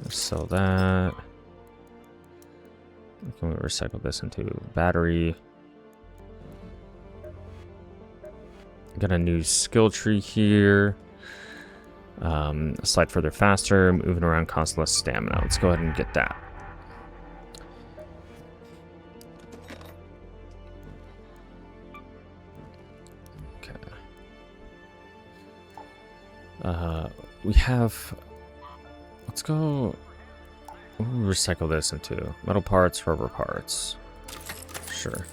Sell that. Can we recycle this into battery? Got a new skill tree here. Slide further faster. Moving around costs less stamina. Let's go ahead and get that. Okay. We have... Let's go... We'll recycle this into metal parts, rubber parts. Sure.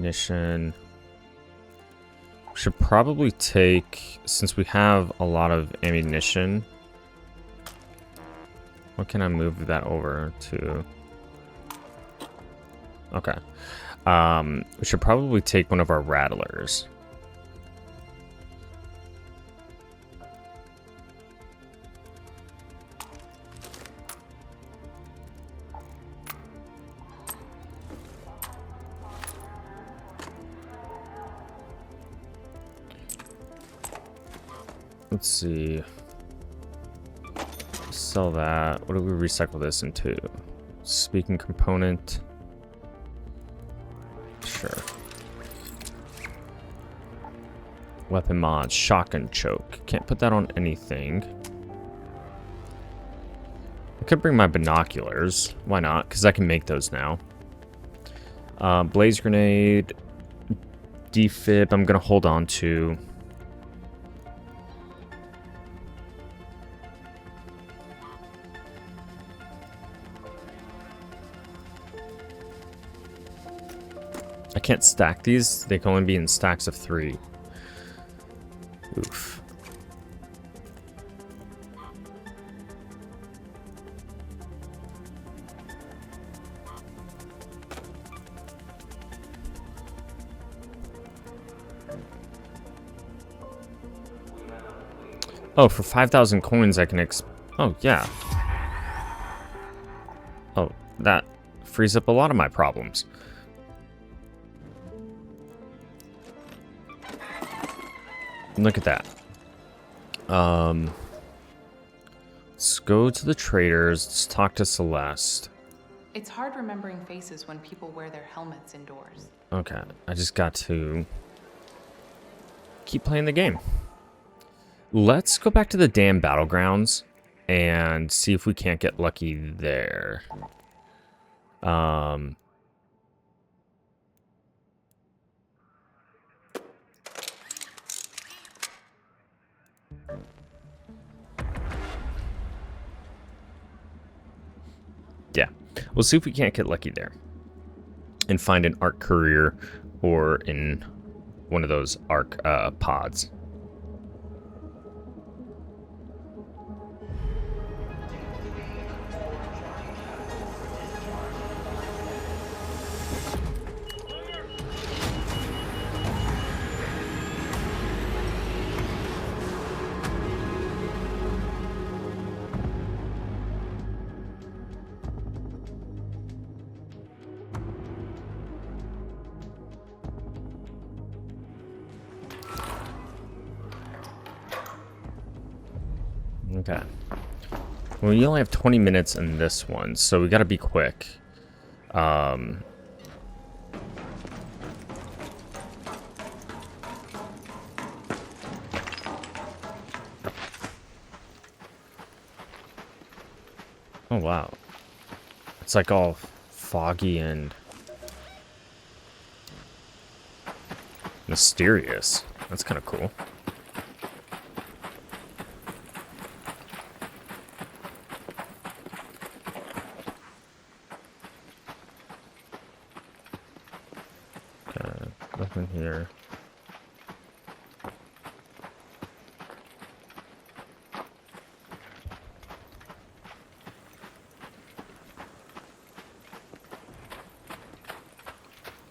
Ammunition. Should probably take, since we have a lot of ammunition, what can I move that over to? Okay. We should probably take one of our rattlers. Let's see. Sell that. What do we recycle this into? Speaking component. Sure. Weapon mods. Shotgun choke. Can't put that on anything. I could bring my binoculars. Why not? Because I can make those now. Blaze grenade. Defib. I'm going to hold on to. I can't stack these. They can only be in stacks of 3. Oof. Oh, for 5,000 coins I can oh, yeah. Oh, that frees up a lot of my problems. Look at that. Let's go to the traders. Let's talk to Celeste. It's hard remembering faces when people wear their helmets indoors. Okay, I just got to keep playing the game. Let's go back to the damn battlegrounds and see if we can't get lucky there. Yeah, we'll see if we can't get lucky there and find an ARC courier or in one of those ARC pods. Okay. Well, we only have 20 minutes in this one, so we gotta be quick. Oh, wow. It's like all foggy and mysterious. That's kind of cool. Nothing here.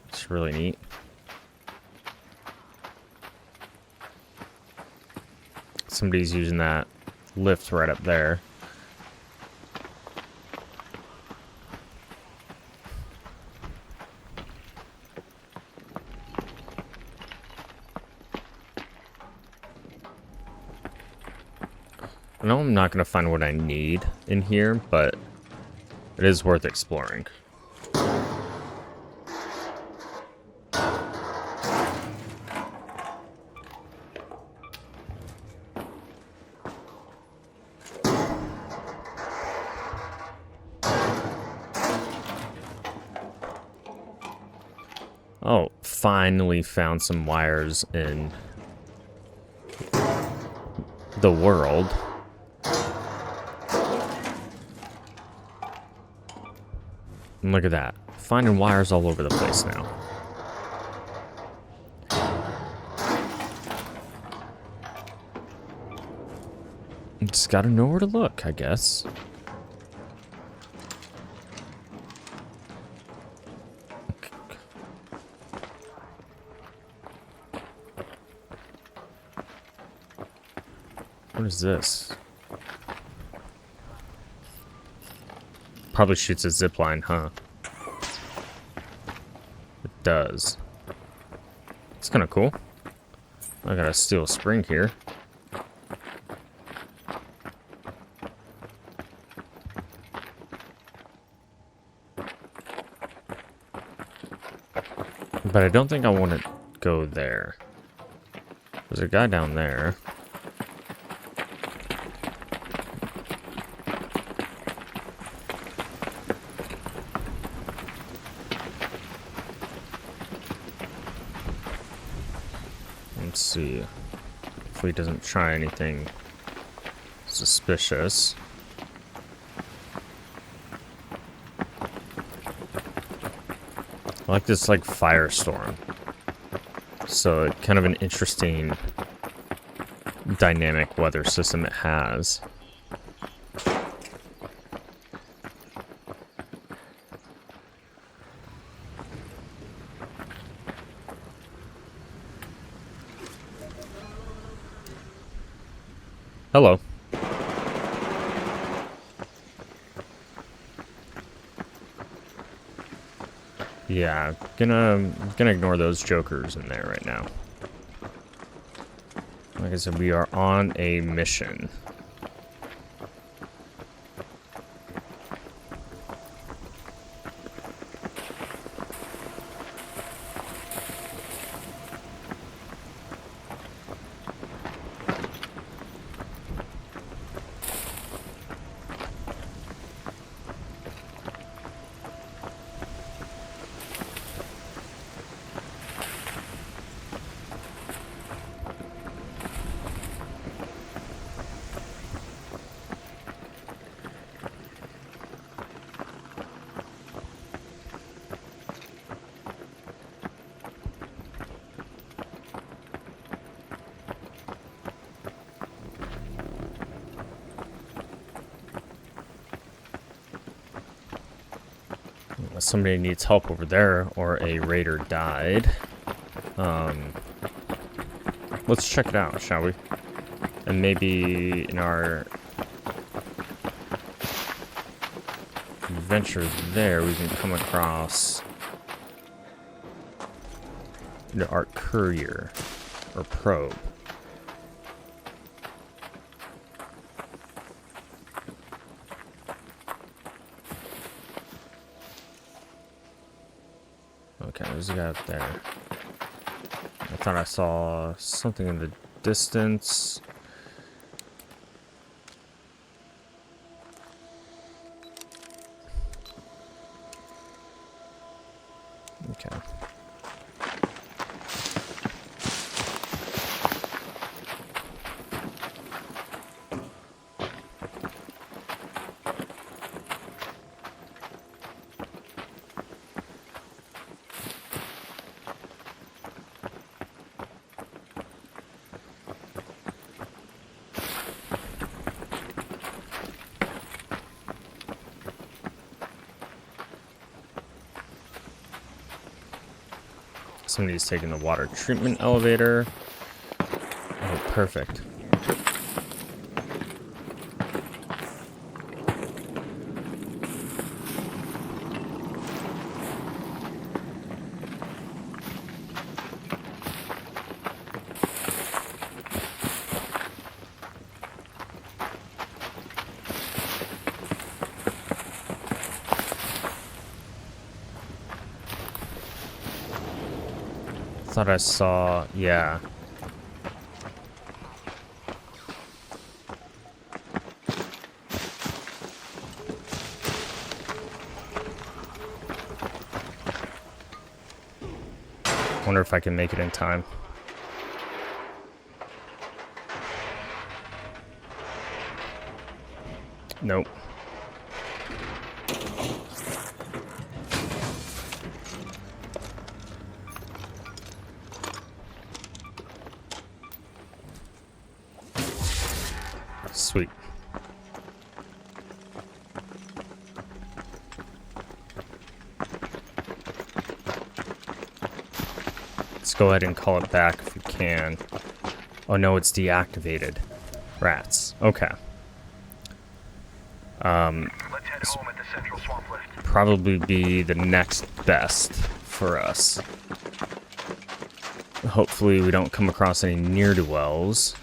It's really neat. Somebody's using that lift right up there. I know I'm not going to find what I need in here, but it is worth exploring. Oh, finally found some wires in the world. And look at that. Finding wires all over the place now. Just gotta know where to look, I guess. What is this? Probably shoots a zipline, huh? It does. It's kind of cool. I got a steel spring here. But I don't think I want to go there. There's a guy down there. Let's see if he doesn't try anything suspicious. I like this like firestorm. So kind of an interesting dynamic weather system it has. Hello. Yeah, gonna ignore those jokers in there right now. Like I said, we are on a mission. Somebody needs help over there, or a raider died. Let's check it out, shall we? And maybe in our adventure there, we can come across our courier or probe. Okay, there's a guy up there. I thought I saw something in the distance. Okay. Somebody's taking the water treatment elevator. Oh, perfect. Thought I saw, yeah. Wonder if I can make it in time. Nope. Sweet. Let's go ahead and call it back if we can. Oh no, it's deactivated. Rats. Okay. Let's head home at the central swamp lift. Probably be the next best for us. Hopefully we don't come across any ne'er-do-wells.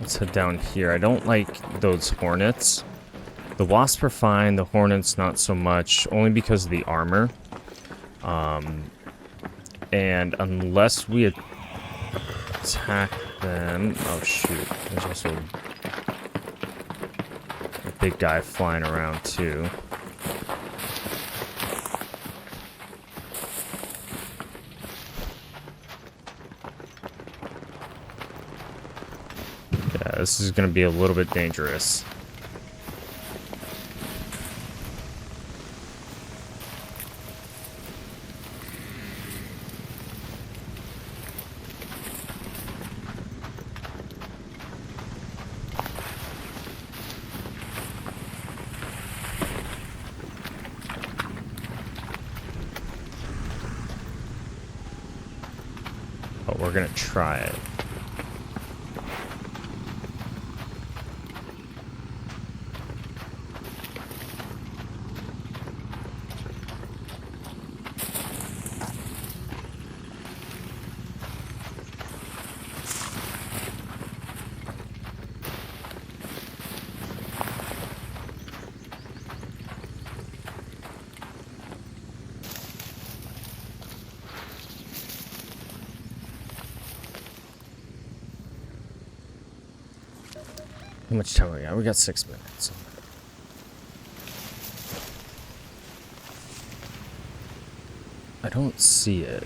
Let's head down here. I don't like those hornets. The wasps are fine, the hornets not so much, only because of the armor. And unless we attack them... Oh shoot, there's also a big guy flying around too. Yeah, this is going to be a little bit dangerous. But we're going to try it. How much time we got? We got 6 minutes. I don't see it.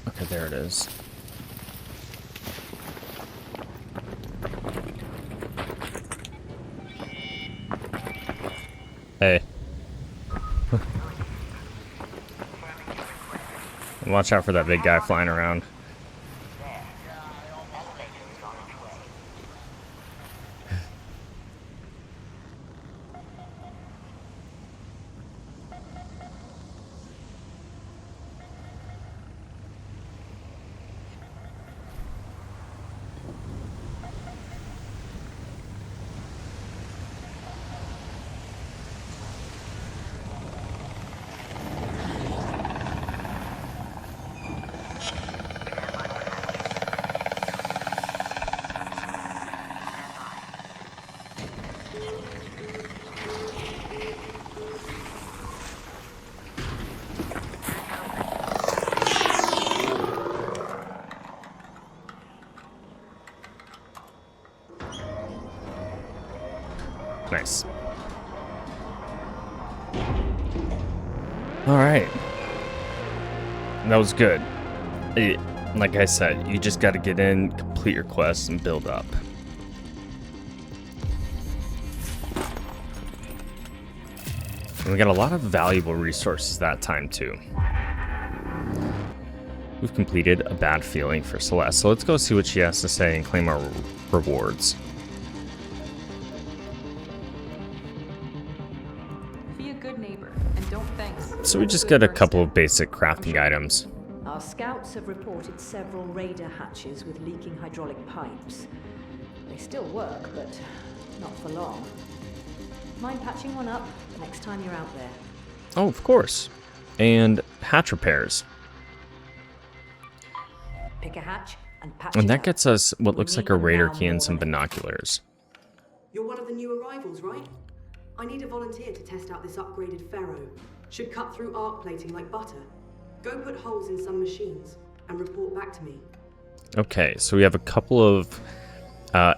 Okay, there it is. Hey. Watch out for that big guy flying around. Nice. Alright. That was good. Like I said, you just gotta get in, complete your quests, and build up. And we got a lot of valuable resources that time, too. We've completed a bad feeling for Celeste, so let's go see what she has to say and claim our rewards. Be a good neighbor, and don't thanks. So we just got a couple of basic crafting items. Our scouts have reported several raider hatches with leaking hydraulic pipes. They still work, but not for long. Mind patching one up next time you're out there? Oh, of course. And hatch repairs. Pick a hatch and patch And it that up. gets us what We looks need like a them raider now key and more some than ever. binoculars. You're one of the new arrivals, right? I need a volunteer to test out this upgraded ferro. Should cut through arc plating like butter. Go put holes in some machines and report back to me. Okay, so we have a couple of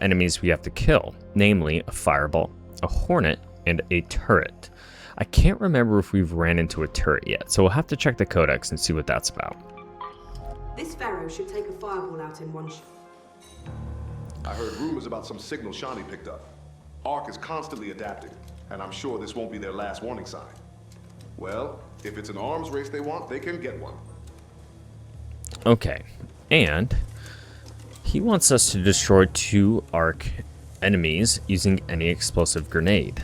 enemies we have to kill, namely a fireball, a hornet, and a turret. I can't remember if we've ran into a turret yet, so we'll have to check the codex and see what that's about. This ferro should take a fireball out in one I heard rumors about some signal Shawnee picked up. Ark is constantly adapting, and I'm sure this won't be their last warning sign. Well, if it's an arms race they want, they can get one. Okay, and he wants us to destroy 2 arc enemies using any explosive grenade.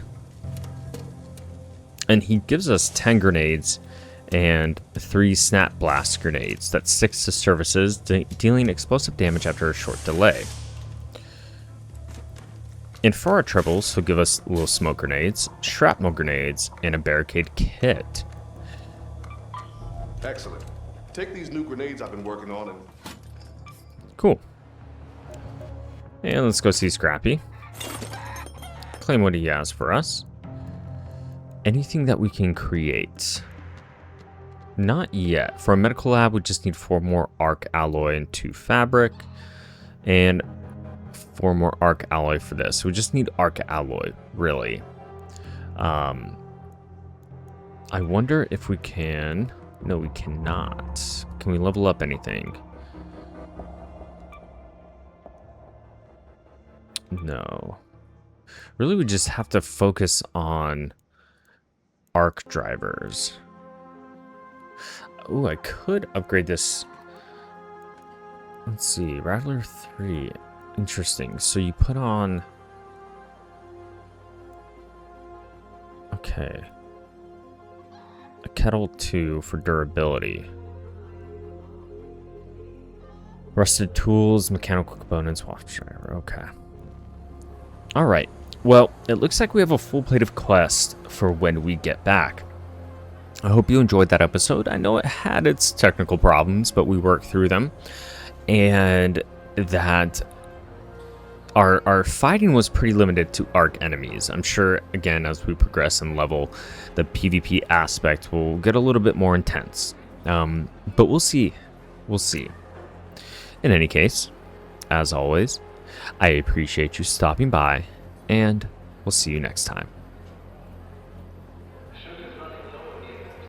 And he gives us 10 grenades and 3 snap blast grenades that sticks to surfaces, dealing explosive damage after a short delay. And for our troubles, he'll give us little smoke grenades, shrapnel grenades, and a barricade kit. Excellent. Take these new grenades I've been working on and... Cool. And let's go see Scrappy. Claim what he has for us. Anything that we can create. Not yet. For a medical lab, we just need 4 more arc alloy and 2 fabric. And 4 more arc alloy for this. We just need arc alloy, really. I wonder if we can... No, we cannot. Can we level up anything? No. Really, we just have to focus on arc drivers. Oh, I could upgrade this. Let's see, Rattler 3. Interesting. So you put on... Okay. A kettle 2 for durability. Rusted tools, mechanical components, watch driver. Okay. Alright. Well, it looks like we have a full plate of quests for when we get back. I hope you enjoyed that episode. I know it had its technical problems, but we worked through them. And that our fighting was pretty limited to arc enemies. I'm sure, again, as we progress in level, the PvP aspect will get a little bit more intense. But we'll see. We'll see. In any case, as always, I appreciate you stopping by, and we'll see you next time.